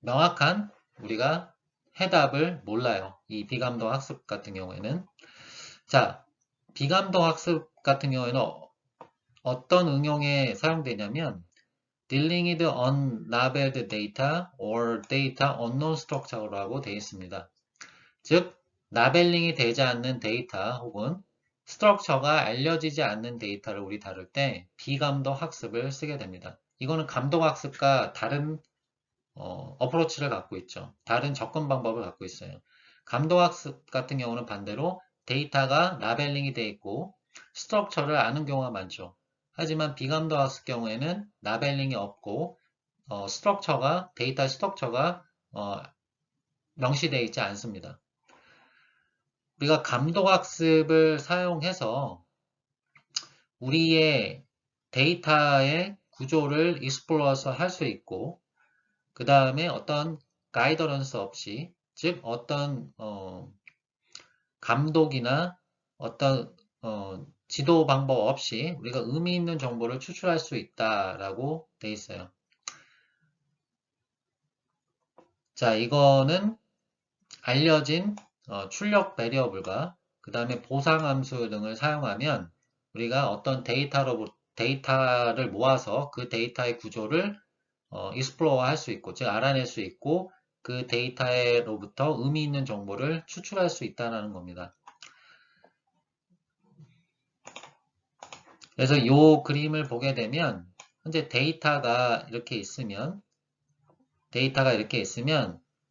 명확한 우리가 해답을 몰라요. 이 비감독 학습 같은 경우에는. 자, 비감독 학습 같은 경우에는 어떤 응용에 사용되냐면 Dealing with unlabeled data or data unknown structure라고 되어 있습니다. 즉, 라벨링이 되지 않는 데이터 혹은 스트럭처가 알려지지 않는 데이터를 우리 다룰 때 비감독 학습을 쓰게 됩니다. 이거는 감독 학습과 다른 어프로치를 갖고 있죠. 다른 접근 방법을 갖고 있어요. 감독 학습 같은 경우는 반대로 데이터가 라벨링이 되어 있고 스트럭처를 아는 경우가 많죠. 하지만 비감독 학습 경우에는 라벨링이 없고 데이터 스트럭처가 명시되어 있지 않습니다. 우리가 감독학습을 사용해서 우리의 데이터의 구조를 익스플로어서 할 수 있고 그 다음에 어떤 가이더런스 없이 즉 어떤 감독이나 어떤 지도 방법 없이 우리가 의미 있는 정보를 추출할 수 있다라고 돼 있어요. 자, 이거는 알려진 출력 베리어블과 그 다음에 보상함수 등을 사용하면 우리가 어떤 데이터를 모아서 그 데이터의 구조를 익스플로어 할 수 있고, 즉 알아낼 수 있고 그 데이터로부터 의미 있는 정보를 추출할 수 있다는 겁니다. 그래서 이 그림을 보게 되면 현재 데이터가 이렇게 있으면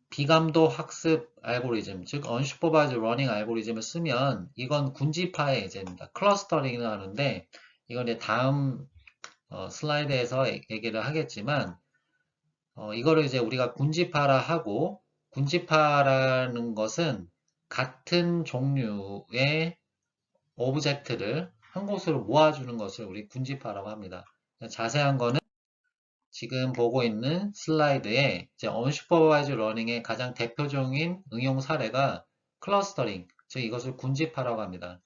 비감독 학습 알고리즘, 즉 unsupervised learning 알고리즘을 쓰면 이건 군집화의 예제입니다. 클러스터링을 하는데 이건 이제 다음 슬라이드에서 얘기를 하겠지만 이거를 이제 우리가 군집화라 하고 군집화라는 것은 같은 종류의 오브젝트를 한 곳으로 모아주는 것을 우리 군집화라고 합니다. 자세한 거는 지금 보고 있는 슬라이드에 이제 unsupervised learning의 가장 대표적인 응용 사례가 클러스터링, 즉 이것을 군집화라고 합니다.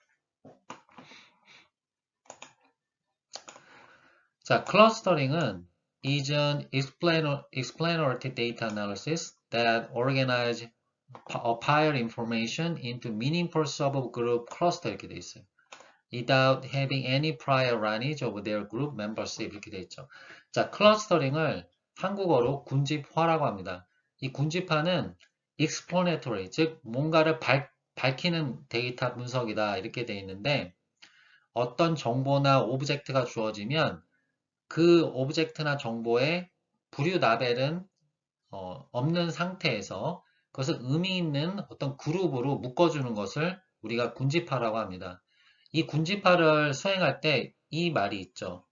자, 클러스터링은 is an explanatory data analysis that organizes prior information into meaningful subgroup cluster 이렇게 돼 있어요. Without having any prior lineage of their group membership 이렇게 돼 있죠. 자, 클러스터링을 한국어로 군집화라고 합니다. 이 군집화는 explanatory, 즉 뭔가를 밝히는 데이터 분석이다 이렇게 돼 있는데 어떤 정보나 오브젝트가 주어지면 그 오브젝트나 정보의 부류 라벨은 없는 상태에서 그것을 의미 있는 어떤 그룹으로 묶어주는 것을 우리가 군집화라고 합니다. 이 군집화를 수행할 때 이 말이 있죠.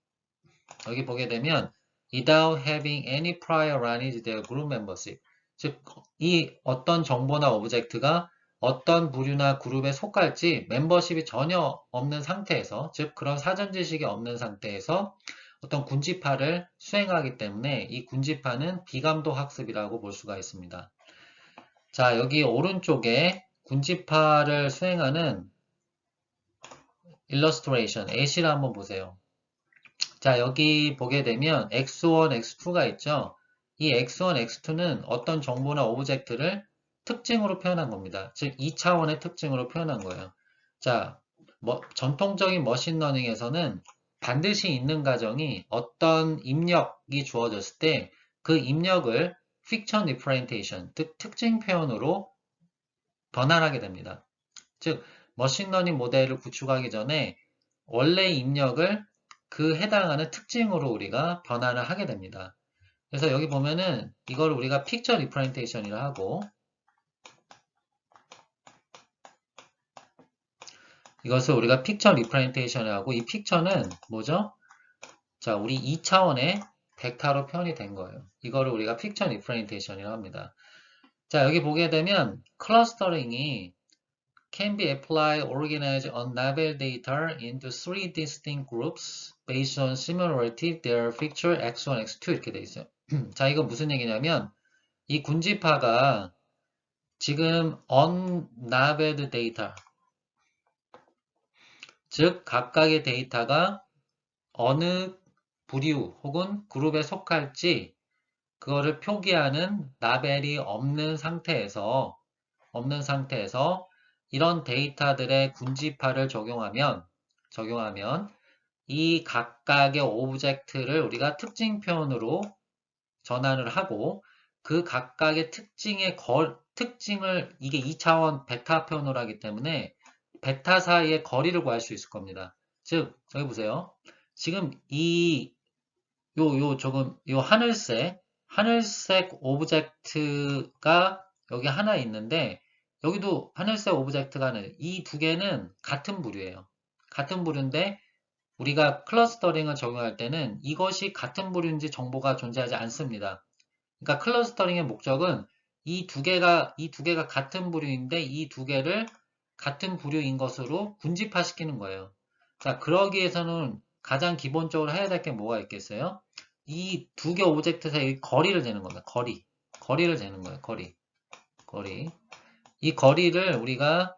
여기 보게 되면 without having any prior lineage their group membership 즉 이 어떤 정보나 오브젝트가 어떤 부류나 그룹에 속할지 멤버십이 전혀 없는 상태에서 즉 그런 사전 지식이 없는 상태에서 어떤 군집화를 수행하기 때문에 이 군집화는 비감독 학습이라고 볼 수가 있습니다. 자, 여기 오른쪽에 군집화를 수행하는 illustration, 예시를 한번 보세요. 자, 여기 보게 되면 x1, x2가 있죠. 이 x1, x2는 어떤 정보나 오브젝트를 특징으로 표현한 겁니다. 즉, 2차원의 특징으로 표현한 거예요. 자, 전통적인 머신러닝에서는 반드시 있는 가정이 어떤 입력이 주어졌을 때 그 입력을 픽션 리프레젠테이션, 즉 특징 표현으로 변환하게 됩니다. 즉, 머신러닝 모델을 구축하기 전에 원래 입력을 그 해당하는 특징으로 우리가 변환을 하게 됩니다. 그래서 여기 보면은 이걸 우리가 픽처 리프레젠테이션이라 하고 이것을 우리가 픽처 리프레젠테이션이라고 이 픽처는 뭐죠? 자, 우리 2차원의 벡터로 표현이 된 거예요. 이거를 우리가 픽처 리프레젠테이션이라고 합니다. 자, 여기 보게 되면 클러스터링이 can be applied organized on level data into three distinct groups based on similarity their feature x1, x2 이렇게 돼 있어요. 자, 이거 무슨 얘기냐면 이 군집화가 지금 unlabeled data 즉 각각의 데이터가 어느 부류 혹은 그룹에 속할지 그거를 표기하는 라벨이 없는 상태에서 이런 데이터들의 군집화를 적용하면 이 각각의 오브젝트를 우리가 특징 표현으로 전환을 하고 그 각각의 특징을 이게 2차원 베타 표현으로 하기 때문에 베타 사이의 거리를 구할 수 있을 겁니다. 즉, 저기 보세요. 지금 요 하늘색 오브젝트가 여기 하나 있는데, 여기도 하늘색 오브젝트가 하나, 이 두 개는 같은 부류예요. 같은 부류인데, 우리가 클러스터링을 적용할 때는 이것이 같은 부류인지 정보가 존재하지 않습니다. 그러니까 클러스터링의 목적은 이 두 개가 같은 부류인데 이 두 개를 같은 부류인 것으로 군집화시키는 거예요. 자, 그러기 위해서는 가장 기본적으로 해야 될 게 뭐가 있겠어요? 이 두 개 오브젝트 사이의 거리를 재는 겁니다. 거리를 재는 거예요. 거리. 이 거리를 우리가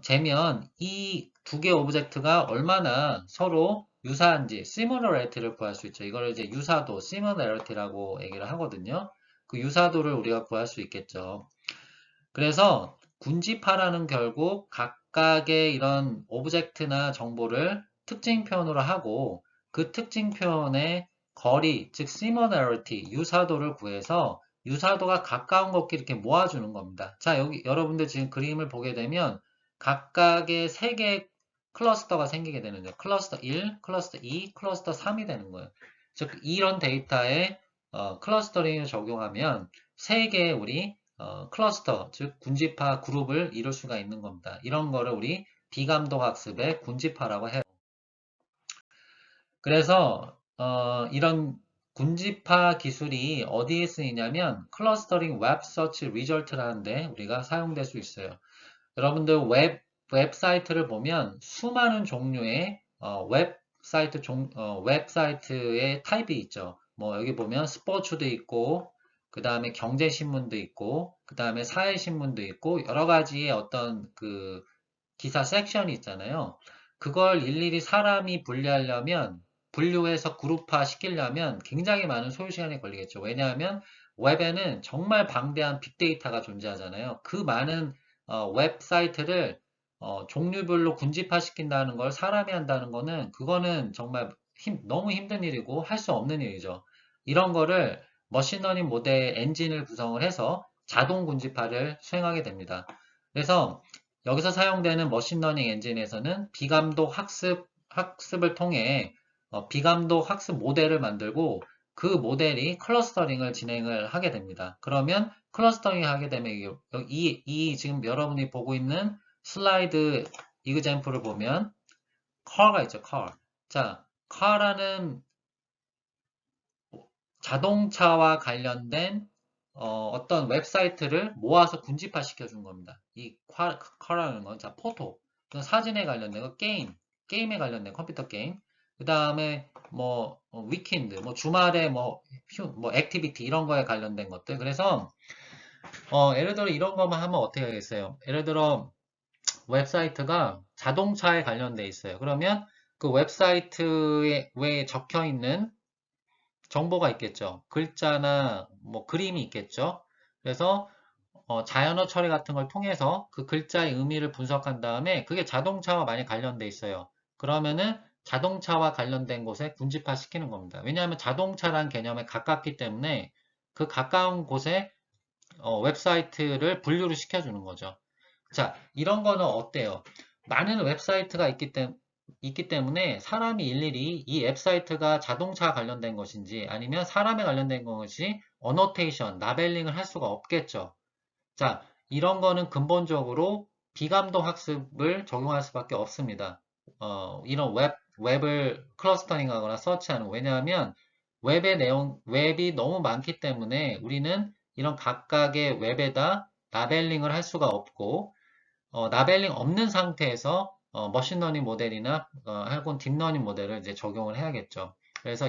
재면 이 두 개 오브젝트가 얼마나 서로 유사한지 similarity를 구할 수 있죠. 이걸 이제 유사도 similarity라고 얘기를 하거든요. 그 유사도를 우리가 구할 수 있겠죠. 그래서 군집화라는 결국 각각의 이런 오브젝트나 정보를 특징 표현으로 하고 그 특징 표현의 거리, 즉 similarity, 유사도를 구해서 유사도가 가까운 것끼리 이렇게 모아주는 겁니다. 자, 여기 여러분들 지금 그림을 보게 되면 각각의 세 개의 클러스터가 생기게 되는데 클러스터 1, 클러스터 2, 클러스터 3이 되는 거예요. 즉 이런 데이터에 클러스터링을 적용하면 세 개의 우리 클러스터, 즉 군집화 그룹을 이룰 수가 있는 겁니다. 이런 거를 우리 비감독 학습의 군집화라고 해요. 그래서 이런 군집화 기술이 어디에 쓰이냐면 클러스터링 웹 서치 리절트라는데 우리가 사용될 수 있어요. 여러분들 웹사이트를 보면 수많은 종류의 웹사이트의 타입이 있죠. 뭐 여기 보면 스포츠도 있고 그 다음에 경제신문도 있고 그 다음에 사회신문도 있고 여러 가지의 어떤 그 기사 섹션이 있잖아요. 그걸 일일이 사람이 분류해서 그룹화 시키려면 굉장히 많은 소요 시간이 걸리겠죠. 왜냐하면 웹에는 정말 방대한 빅데이터가 존재하잖아요. 그 많은 웹사이트를 종류별로 군집화시킨다는 걸 사람이 한다는 거는 그거는 정말 너무 힘든 일이고 할 수 없는 일이죠. 이런 거를 머신러닝 모델 엔진을 구성을 해서 자동 군집화를 수행하게 됩니다. 그래서 여기서 사용되는 머신러닝 엔진에서는 비감독 학습을 통해 비감독 학습 모델을 만들고 그 모델이 클러스터링을 진행을 하게 됩니다. 그러면 클러스터링 하게 되면 지금 여러분이 보고 있는 슬라이드 이그젬플을 보면 car가 있죠, car. 자, car라는 자동차와 관련된 어떤 웹사이트를 모아서 군집화 시켜준 겁니다. 이 car라는 건, 자, 포토, 사진에 관련된 거, 게임에 관련된 컴퓨터 게임, 그 다음에 뭐 위켄드, 뭐 주말에 뭐 액티비티 이런 거에 관련된 것들. 그래서 예를 들어 이런 것만 하면 어떻게 하겠어요? 예를 들어 웹사이트가 자동차에 관련돼 있어요. 그러면 그 웹사이트에 왜 적혀 있는 정보가 있겠죠. 글자나 뭐 그림이 있겠죠. 그래서 자연어 처리 같은 걸 통해서 그 글자의 의미를 분석한 다음에 그게 자동차와 많이 관련돼 있어요. 그러면은 자동차와 관련된 곳에 군집화 시키는 겁니다. 왜냐하면 자동차란 개념에 가깝기 때문에 그 가까운 곳에 웹사이트를 분류를 시켜주는 거죠. 자, 이런 거는 어때요? 많은 웹사이트가 있기 때문에 사람이 일일이 이 웹사이트가 자동차 관련된 것인지 아니면 사람에 관련된 것이 어노테이션, 라벨링을 할 수가 없겠죠. 자, 이런 거는 근본적으로 비감도 학습을 적용할 수밖에 없습니다. 이런 웹을 클러스터링 하거나 서치하는, 왜냐하면 웹이 너무 많기 때문에 우리는 이런 각각의 웹에다 라벨링을 할 수가 없고, 라벨링 없는 상태에서 머신러닝 모델이나 혹은 딥러닝 모델을 이제 적용을 해야겠죠. 그래서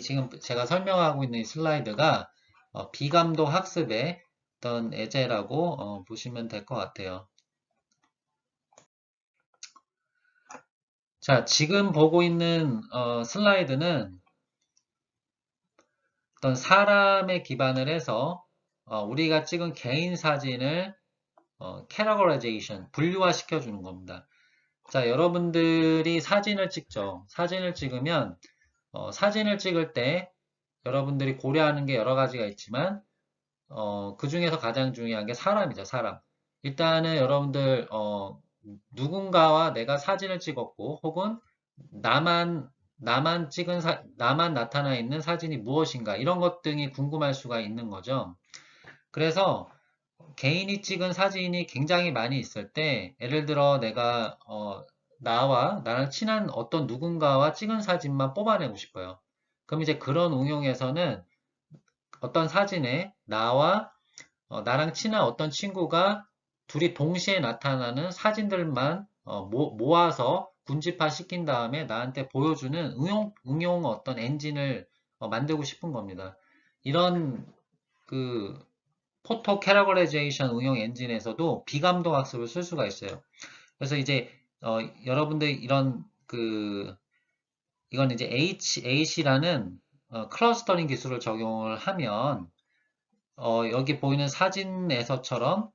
지금 제가 설명하고 있는 이 슬라이드가 비감도 학습의 어떤 예제라고 보시면 될 것 같아요. 자, 지금 보고 있는 슬라이드는 어떤 사람에 기반을 해서 우리가 찍은 개인 사진을 캐러거라이제이션, 분류화 시켜주는 겁니다. 자, 여러분들이 사진을 찍죠. 사진을 찍으면 사진을 찍을 때 여러분들이 고려하는 게 여러 가지가 있지만 그 중에서 가장 중요한 게 사람이죠, 사람. 일단은 여러분들 누군가와 내가 사진을 찍었고 혹은 나만 나타나 있는 사진이 무엇인가 이런 것 등이 궁금할 수가 있는 거죠. 그래서 개인이 찍은 사진이 굉장히 많이 있을 때, 예를 들어 내가 나랑 친한 어떤 누군가와 찍은 사진만 뽑아내고 싶어요. 그럼 이제 그런 응용에서는 어떤 사진에 나랑 친한 어떤 친구가 둘이 동시에 나타나는 사진들만 모아서 군집화 시킨 다음에 나한테 보여주는 응용 어떤 엔진을 만들고 싶은 겁니다. 이런 그 포토 캐러거라이제이션 응용 엔진에서도 비감도 학습을 쓸 수가 있어요. 그래서 이제 여러분들 이건 이제 HAC라는 클러스터링 기술을 적용을 하면 여기 보이는 사진에서처럼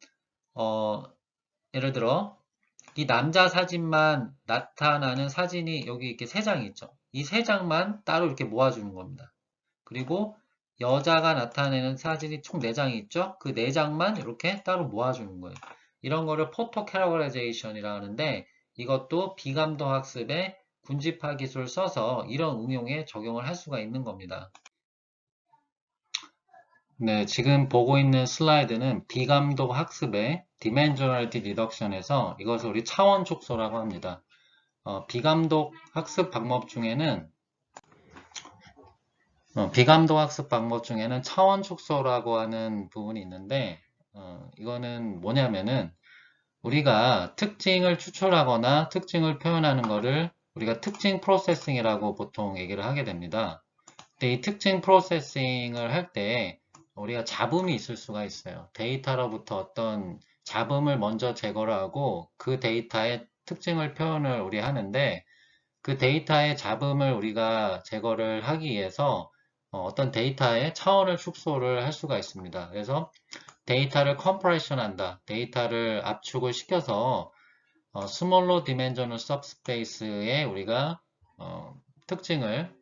예를 들어 이 남자 사진만 나타나는 사진이 여기 이렇게 세 장이 있죠. 이 세 장만 따로 이렇게 모아주는 겁니다. 그리고 여자가 나타내는 사진이 총 4장이 있죠. 그 4장만 이렇게 따로 모아주는 거예요. 이런 거를 포토 캐러거라이제이션이라 하는데 이것도 비감도 학습의 군집화 기술을 써서 이런 응용에 적용을 할 수가 있는 겁니다. 네, 지금 보고 있는 슬라이드는 비감도 학습의 디멘저널티 리덕션에서 이것을 우리 차원 축소라고 합니다. 비감도 학습 방법 중에는 차원 축소라고 하는 부분이 있는데 이거는 뭐냐면은 우리가 특징을 추출하거나 특징을 표현하는 거를 우리가 특징 프로세싱이라고 보통 얘기를 하게 됩니다. 근데 이 특징 프로세싱을 할 때 우리가 잡음이 있을 수가 있어요. 데이터로부터 어떤 잡음을 먼저 제거를 하고 그 데이터의 특징을 표현을 우리 하는데 그 데이터의 잡음을 우리가 제거를 하기 위해서 어떤 데이터의 차원을 축소를 할 수가 있습니다. 그래서 데이터를 컴프레션 한다. 데이터를 압축을 시켜서 스몰로 디멘저널 서브스페이스에 우리가 특징을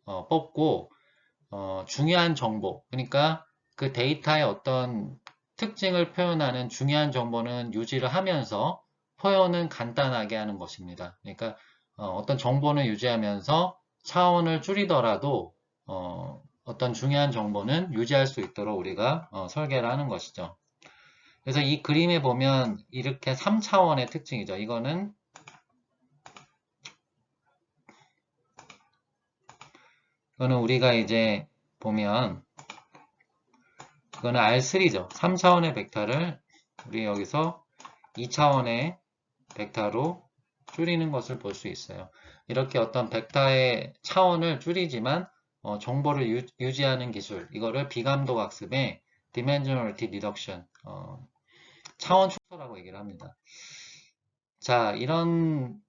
뽑고 중요한 정보, 그러니까 그 데이터의 어떤 특징을 표현하는 중요한 정보는 유지를 하면서 표현은 간단하게 하는 것입니다. 그러니까 어떤 정보는 유지하면서 차원을 줄이더라도 어떤 중요한 정보는 유지할 수 있도록 우리가 설계를 하는 것이죠. 그래서 이 그림에 보면 이렇게 3차원의 특징이죠. 이거는 우리가 이제 보면 이거는 R3죠. 3차원의 벡터를 우리 여기서 2차원의 벡터로 줄이는 것을 볼 수 있어요. 이렇게 어떤 벡터의 차원을 줄이지만 정보를 유지하는 기술, 이거를 비감도 학습의 Dimensionality Reduction, 차원 축소라고 얘기를 합니다. 자, 이런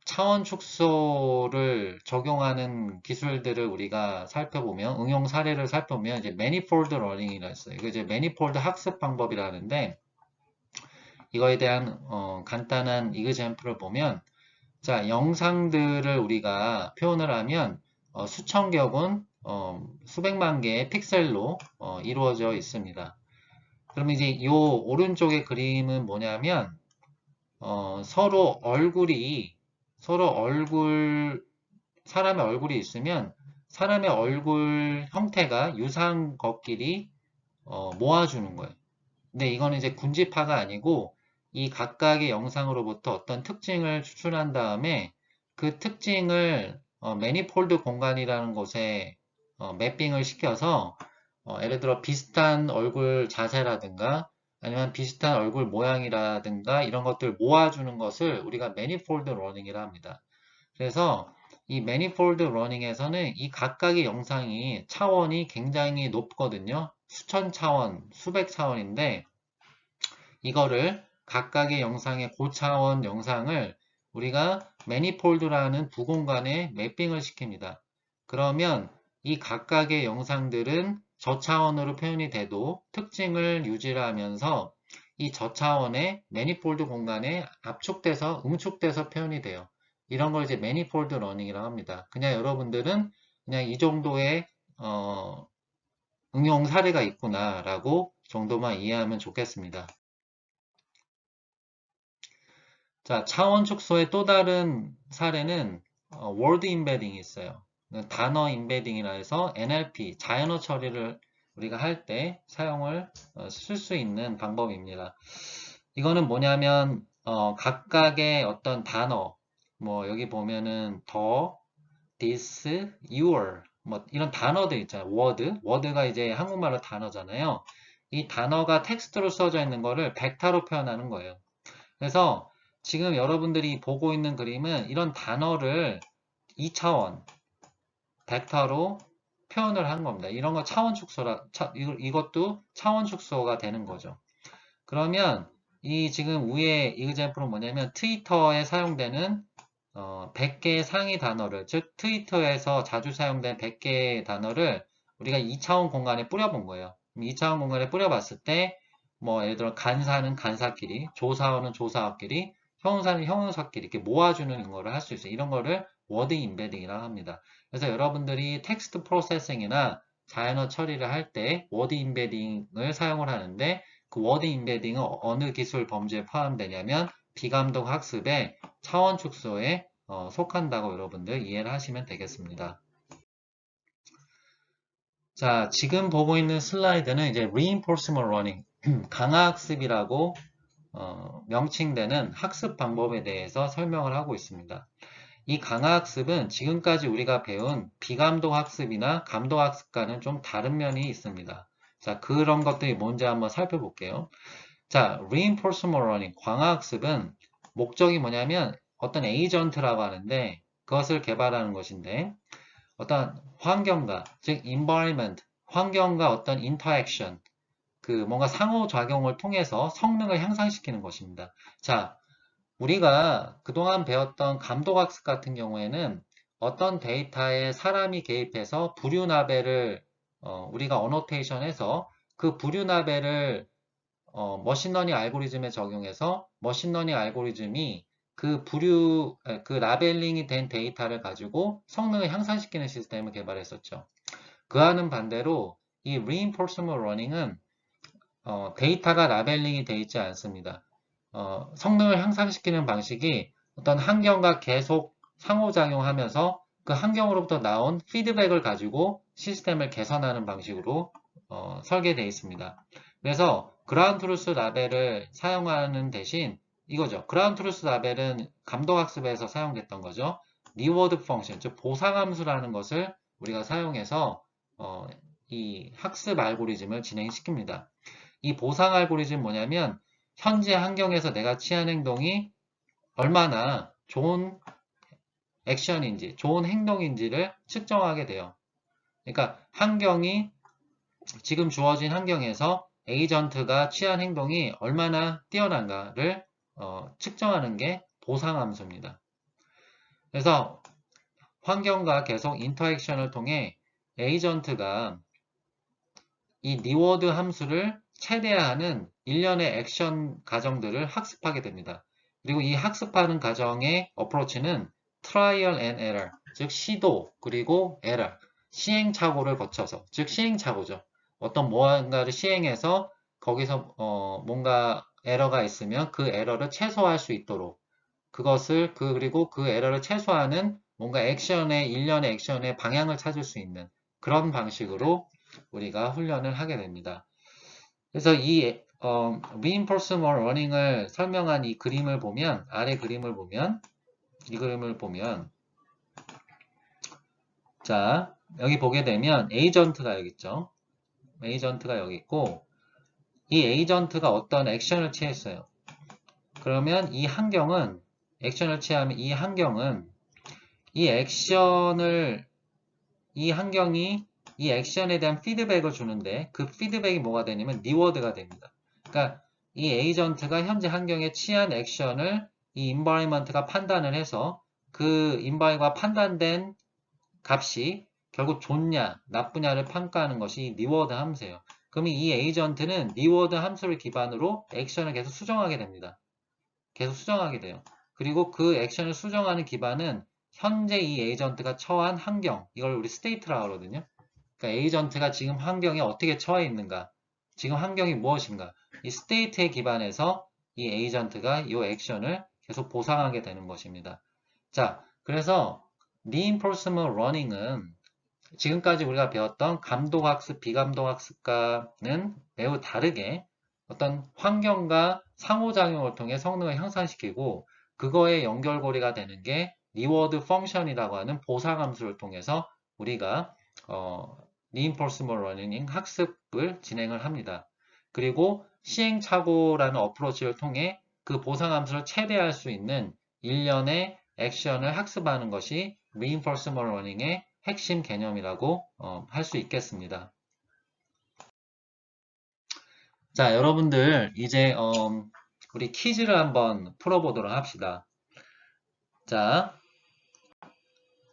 차원 축소를 적용하는 기술들을 우리가 살펴보면, 응용 사례를 살펴보면, 이제 Manifold Learning이라 있어요. 이거 이제 Manifold 학습 방법이라는데, 이거에 대한 간단한 이그젬플을 보면, 자, 영상들을 우리가 표현을 하면 수천 개 혹은 수백만 개의 픽셀로 이루어져 있습니다. 그러면 이제 이 오른쪽의 그림은 뭐냐면 서로 사람의 얼굴이 있으면 사람의 얼굴 형태가 유사한 것끼리 모아주는 거예요. 근데 이거는 이제 군집화가 아니고 이 각각의 영상으로부터 어떤 특징을 추출한 다음에 그 특징을 매니폴드 공간이라는 곳에 매핑을 시켜서 예를 들어 비슷한 얼굴 자세라든가 아니면 비슷한 얼굴 모양이라든가 이런 것들 모아주는 것을 우리가 매니폴드 러닝이라 합니다. 그래서 이 매니폴드 러닝에서는 이 각각의 영상이 차원이 굉장히 높거든요. 수천 차원, 수백 차원인데 이거를 각각의 영상의 고차원 영상을 우리가 매니폴드라는 두 공간에 매핑을 시킵니다. 그러면 이 각각의 영상들은 저차원으로 표현이 돼도 특징을 유지를 하면서 이 저차원의 매니폴드 공간에 압축돼서 응축돼서 표현이 돼요. 이런 걸 이제 매니폴드 러닝이라고 합니다. 그냥 여러분들은 그냥 이 정도의 응용 사례가 있구나라고 정도만 이해하면 좋겠습니다. 자, 차원 축소의 또 다른 사례는 word embedding이 있어요. 단어 임베딩이라 해서 NLP, 자연어 처리를 우리가 할 때 사용을 쓸 수 있는 방법입니다. 이거는 뭐냐면 각각의 어떤 단어, 뭐 여기 보면은 the, this, your, 뭐 이런 단어들 있잖아요. word가 이제 한국말로 단어잖아요. 이 단어가 텍스트로 써져 있는 거를 벡터로 표현하는 거예요. 그래서 지금 여러분들이 보고 있는 그림은 이런 단어를 2차원 벡터로 표현을 한 겁니다. 이런 거 차원 축소라, 이것도 차원 축소가 되는 거죠. 그러면 이 지금 위에 이그젬플은 뭐냐면 트위터에 사용되는 100개의 상위 단어를, 즉 트위터에서 자주 사용된 100개의 단어를 우리가 2차원 공간에 뿌려본 거예요. 2차원 공간에 뿌려봤을 때 뭐 예를 들어 간사는 간사끼리, 조사어는 조사어끼리, 형용사는 형용사끼리 이렇게 모아주는 거를 할 수 있어요. 이런 거를 워드 임베딩이라고 합니다. 그래서 여러분들이 텍스트 프로세싱이나 자연어 처리를 할 때 워드 임베딩을 사용을 하는데 그 워드 임베딩은 어느 기술 범주에 포함되냐면 비감독 학습의 차원 축소에 속한다고 여러분들 이해를 하시면 되겠습니다. 자, 지금 보고 있는 슬라이드는 이제 reinforcement learning, 강화학습이라고 명칭되는 학습 방법에 대해서 설명을 하고 있습니다. 이 강화학습은 지금까지 우리가 배운 비감독 학습이나 감독 학습과는 좀 다른 면이 있습니다. 자, 그런 것들이 뭔지 한번 살펴볼게요. 자, reinforcement learning, 강화학습은 목적이 뭐냐면 어떤 에이전트라고 하는데 그것을 개발하는 것인데 어떤 환경과, 즉 environment, 환경과 어떤 interaction, 그 뭔가 상호작용을 통해서 성능을 향상시키는 것입니다. 자, 우리가 그동안 배웠던 감독학습 같은 경우에는 어떤 데이터에 사람이 개입해서 부류나베를 우리가 어노테이션해서 그 부류나베를 머신러닝 알고리즘에 적용해서 머신러닝 알고리즘이 그 라벨링이 된 데이터를 가지고 성능을 향상시키는 시스템을 개발했었죠. 그와는 반대로 이 reinforcement learning은 데이터가 라벨링이 되어 있지 않습니다. 성능을 향상시키는 방식이 어떤 환경과 계속 상호작용하면서 그 환경으로부터 나온 피드백을 가지고 시스템을 개선하는 방식으로 설계되어 있습니다. 그래서 그라운드 트루스 라벨을 사용하는 대신 이거죠. 그라운드 트루스 라벨은 감독학습에서 사용됐던 거죠. 리워드 펑션, 즉 보상함수라는 것을 우리가 사용해서 이 학습 알고리즘을 진행시킵니다. 이 보상 알고리즘 뭐냐면 현재 환경에서 내가 취한 행동이 얼마나 좋은 액션인지, 좋은 행동인지를 측정하게 돼요. 그러니까 지금 주어진 환경에서 에이전트가 취한 행동이 얼마나 뛰어난가를 측정하는 게 보상함수입니다. 그래서 환경과 계속 인터액션을 통해 에이전트가 이 리워드 함수를 최대화하는 일련의 액션 과정들을 학습하게 됩니다. 그리고 이 학습하는 과정의 어프로치는 trial and error, 즉 시도 그리고 error, 시행착오를 거쳐서, 즉 시행착오죠. 어떤 무언가를 시행해서 거기서 뭔가 에러가 있으면 그 에러를 최소화할 수 있도록 그리고 그 에러를 최소화하는 뭔가 일련의 액션의 방향을 찾을 수 있는 그런 방식으로 우리가 훈련을 하게 됩니다. 그래서 이 reinforcement learning을 설명한 이 그림을 보면, 아래 그림을 보면, 이 그림을 보면, 자, 여기 보게 되면 에이전트가 여기 있죠. 에이전트가 여기 있고, 이 에이전트가 어떤 액션을 취했어요. 그러면 이 환경은, 액션을 취하면 이 환경은, 이 액션을, 이 환경이 이 액션에 대한 피드백을 주는데, 그 피드백이 뭐가 되냐면 리워드가 됩니다. 그러니까 이 에이전트가 현재 환경에 취한 액션을 이 인바이먼트가 판단을 해서 그 인바이가 판단된 값이 결국 좋냐, 나쁘냐를 평가하는 것이 리워드 함수예요. 그러면 이 에이전트는 리워드 함수를 기반으로 액션을 계속 수정하게 됩니다. 계속 수정하게 돼요. 그리고 그 액션을 수정하는 기반은 현재 이 에이전트가 처한 환경, 이걸 우리 스테이트라고 하거든요. 그러니까 에이전트가 지금 환경에 어떻게 처해 있는가, 지금 환경이 무엇인가, 이 스테이트에 기반해서 이 에이전트가 이 액션을 계속 보상하게 되는 것입니다. 자, 그래서 reinforcement learning은 지금까지 우리가 배웠던 감독학습, 비감독학습과는 매우 다르게 어떤 환경과 상호작용을 통해 성능을 향상시키고 그거의 연결고리가 되는 게 리워드 펑션이라고 하는 보상함수를 통해서 우리가 reinforcement learning 학습을 진행을 합니다. 그리고 시행착오라는 어프로치를 통해 그 보상함수를 최대화할 수 있는 일련의 액션을 학습하는 것이 reinforcement learning의 핵심 개념이라고 할 수 있겠습니다. 자, 여러분들 이제 우리 퀴즈를 한번 풀어보도록 합시다. 자,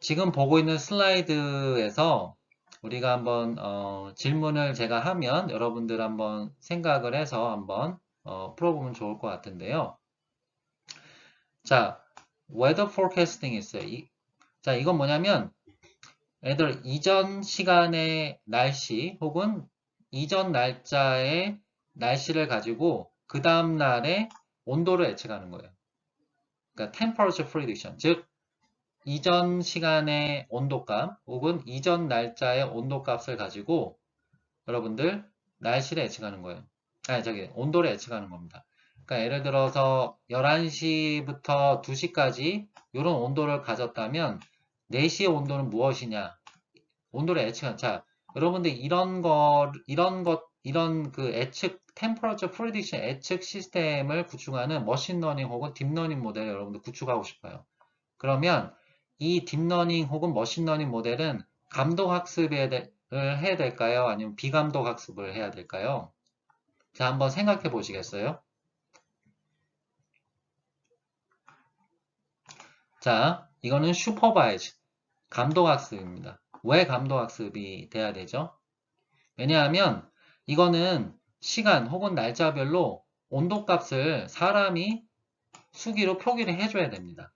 지금 보고 있는 슬라이드에서 우리가 한번 질문을 제가 하면 여러분들 한번 생각을 해서 한번 풀어보면 좋을 것 같은데요. 자, weather forecasting 있어요. 자, 이건 뭐냐면 애들 이전 시간의 날씨 혹은 이전 날짜의 날씨를 가지고 그 다음 날의 온도를 예측하는 거예요. 그러니까 temperature prediction, 즉 이전 시간의 온도값 혹은 이전 날짜의 온도값을 가지고 여러분들 날씨를 예측하는 거예요. 아니 저기 온도를 예측하는 겁니다. 그러니까 예를 들어서 11시부터 2시까지 이런 온도를 가졌다면 4시의 온도는 무엇이냐? 온도를 예측한. 자, 여러분들 이런 그 예측, temperature prediction 예측 시스템을 구축하는 머신러닝 혹은 딥러닝 모델을 여러분들 구축하고 싶어요. 그러면 이 딥러닝 혹은 머신러닝 모델은 감독학습을 해야 될까요? 아니면 비감독학습을 해야 될까요? 자, 한번 생각해 보시겠어요? 자, 이거는 슈퍼바이즈, 감독학습입니다. 왜 감독학습이 돼야 되죠? 왜냐하면 이거는 시간 혹은 날짜별로 온도값을 사람이 수기로 표기를 해줘야 됩니다.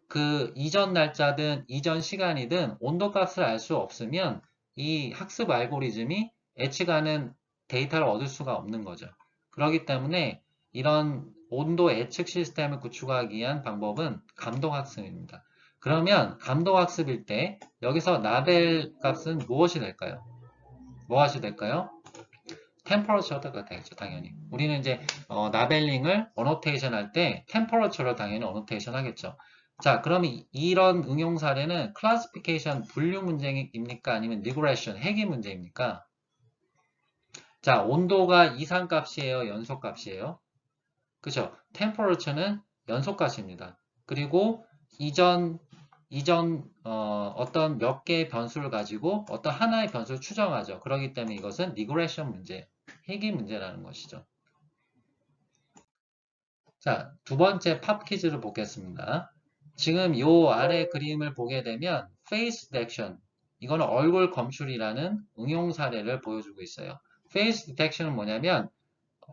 그 이전 날짜든 이전 시간이든 온도값을 알 수 없으면 이 학습 알고리즘이 예측하는 데이터를 얻을 수가 없는 거죠. 그렇기 때문에 이런 온도 예측 시스템을 구축하기 위한 방법은 감독학습입니다. 그러면 감독학습일 때 여기서 라벨 값은 무엇이 될까요? 무엇이 될까요? 템퍼러처가 되겠죠, 당연히. 우리는 이제 라벨링을 어노테이션 할 때 템퍼러처를 당연히 어노테이션 하겠죠. 자, 그럼 이런 응용 사례는 클래시피케이션 분류 문제입니까? 아니면 리그레션 해기 문제입니까? 자, 온도가 이상값이에요, 연속값이에요? 그죠? 템퍼러처는 연속값입니다. 그리고 이전 어떤 몇 개의 변수를 가지고 어떤 하나의 변수를 추정하죠. 그렇기 때문에 이것은 리그레션 문제, 해기 문제라는 것이죠. 자, 두 번째 팝 퀴즈를 보겠습니다. 지금 요 아래 그림을 보게 되면 face detection, 이거는 얼굴 검출이라는 응용 사례를 보여주고 있어요. face detection은 뭐냐면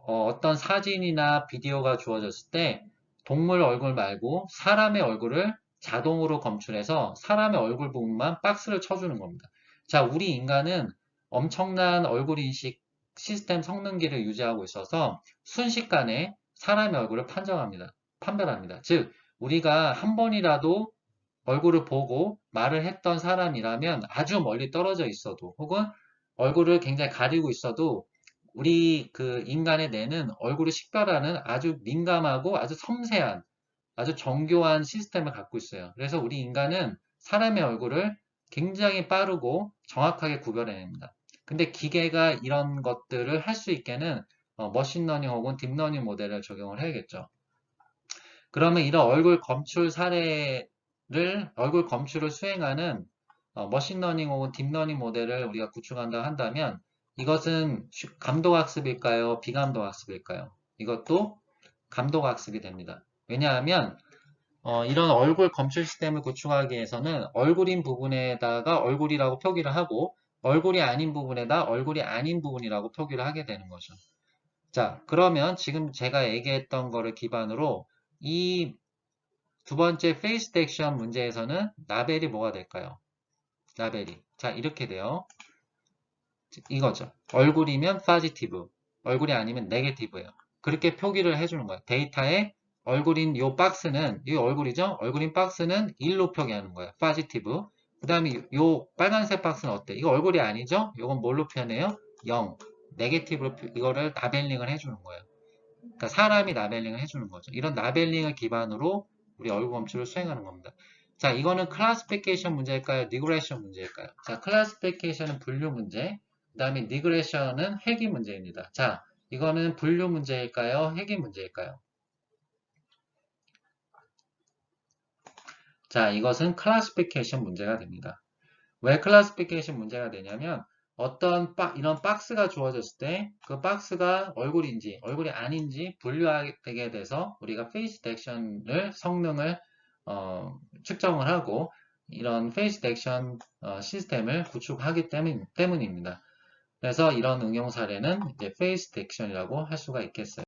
어떤 사진이나 비디오가 주어졌을 때 동물 얼굴 말고 사람의 얼굴을 자동으로 검출해서 사람의 얼굴 부분만 박스를 쳐주는 겁니다. 자, 우리 인간은 엄청난 얼굴 인식 시스템 성능기를 유지하고 있어서 순식간에 사람의 얼굴을 판별합니다. 즉, 우리가 한 번이라도 얼굴을 보고 말을 했던 사람이라면 아주 멀리 떨어져 있어도 혹은 얼굴을 굉장히 가리고 있어도 우리 그 인간의 뇌는 얼굴을 식별하는 아주 민감하고 아주 섬세한 아주 정교한 시스템을 갖고 있어요. 그래서 우리 인간은 사람의 얼굴을 굉장히 빠르고 정확하게 구별해냅니다. 근데 기계가 이런 것들을 할 수 있게는 머신러닝 혹은 딥러닝 모델을 적용을 해야겠죠. 그러면 이런 얼굴 검출을 수행하는 머신러닝 혹은 딥러닝 모델을 우리가 구축한다 한다면 이것은 감독학습일까요? 비감독학습일까요? 이것도 감독학습이 됩니다. 왜냐하면 이런 얼굴 검출 시스템을 구축하기 위해서는 얼굴인 부분에다가 얼굴이라고 표기를 하고 얼굴이 아닌 부분에다 얼굴이 아닌 부분이라고 표기를 하게 되는 거죠. 자, 그러면 지금 제가 얘기했던 거를 기반으로 이 두 번째 페이스 덱션 문제에서는 라벨이 뭐가 될까요? 라벨이. 자, 이렇게 돼요. 이거죠. 얼굴이면 파지티브, 얼굴이 아니면 네게티브예요. 그렇게 표기를 해주는 거예요. 데이터에 얼굴인 요 박스는, 이 얼굴이죠? 얼굴인 박스는 1로 표기하는 거예요. 파지티브. 그 다음에 요 빨간색 박스는 어때? 이거 얼굴이 아니죠? 요건 뭘로 표현해요? 0. 네게티브로 이거를 라벨링을 해주는 거예요. 그러니까 사람이 라벨링을 해주는 거죠. 이런 라벨링을 기반으로 우리 얼굴 검출을 수행하는 겁니다. 자, 이거는 클래시피케이션 문제일까요? 리그레션 문제일까요? 자, 클래시피케이션은 분류 문제, 그 다음에 리그레션은 회귀 문제입니다. 자, 이거는 분류 문제일까요? 회귀 문제일까요? 자, 이것은 클래시피케이션 문제가 됩니다. 왜 클래시피케이션 문제가 되냐면 이런 박스가 주어졌을 때 그 박스가 얼굴인지 얼굴이 아닌지 분류하게 돼서 우리가 페이스 덱션을 성능을 측정을 하고 이런 페이스 덱션 시스템을 구축하기 때문입니다. 그래서 이런 응용 사례는 이제 페이스 덱션이라고 할 수가 있겠어요.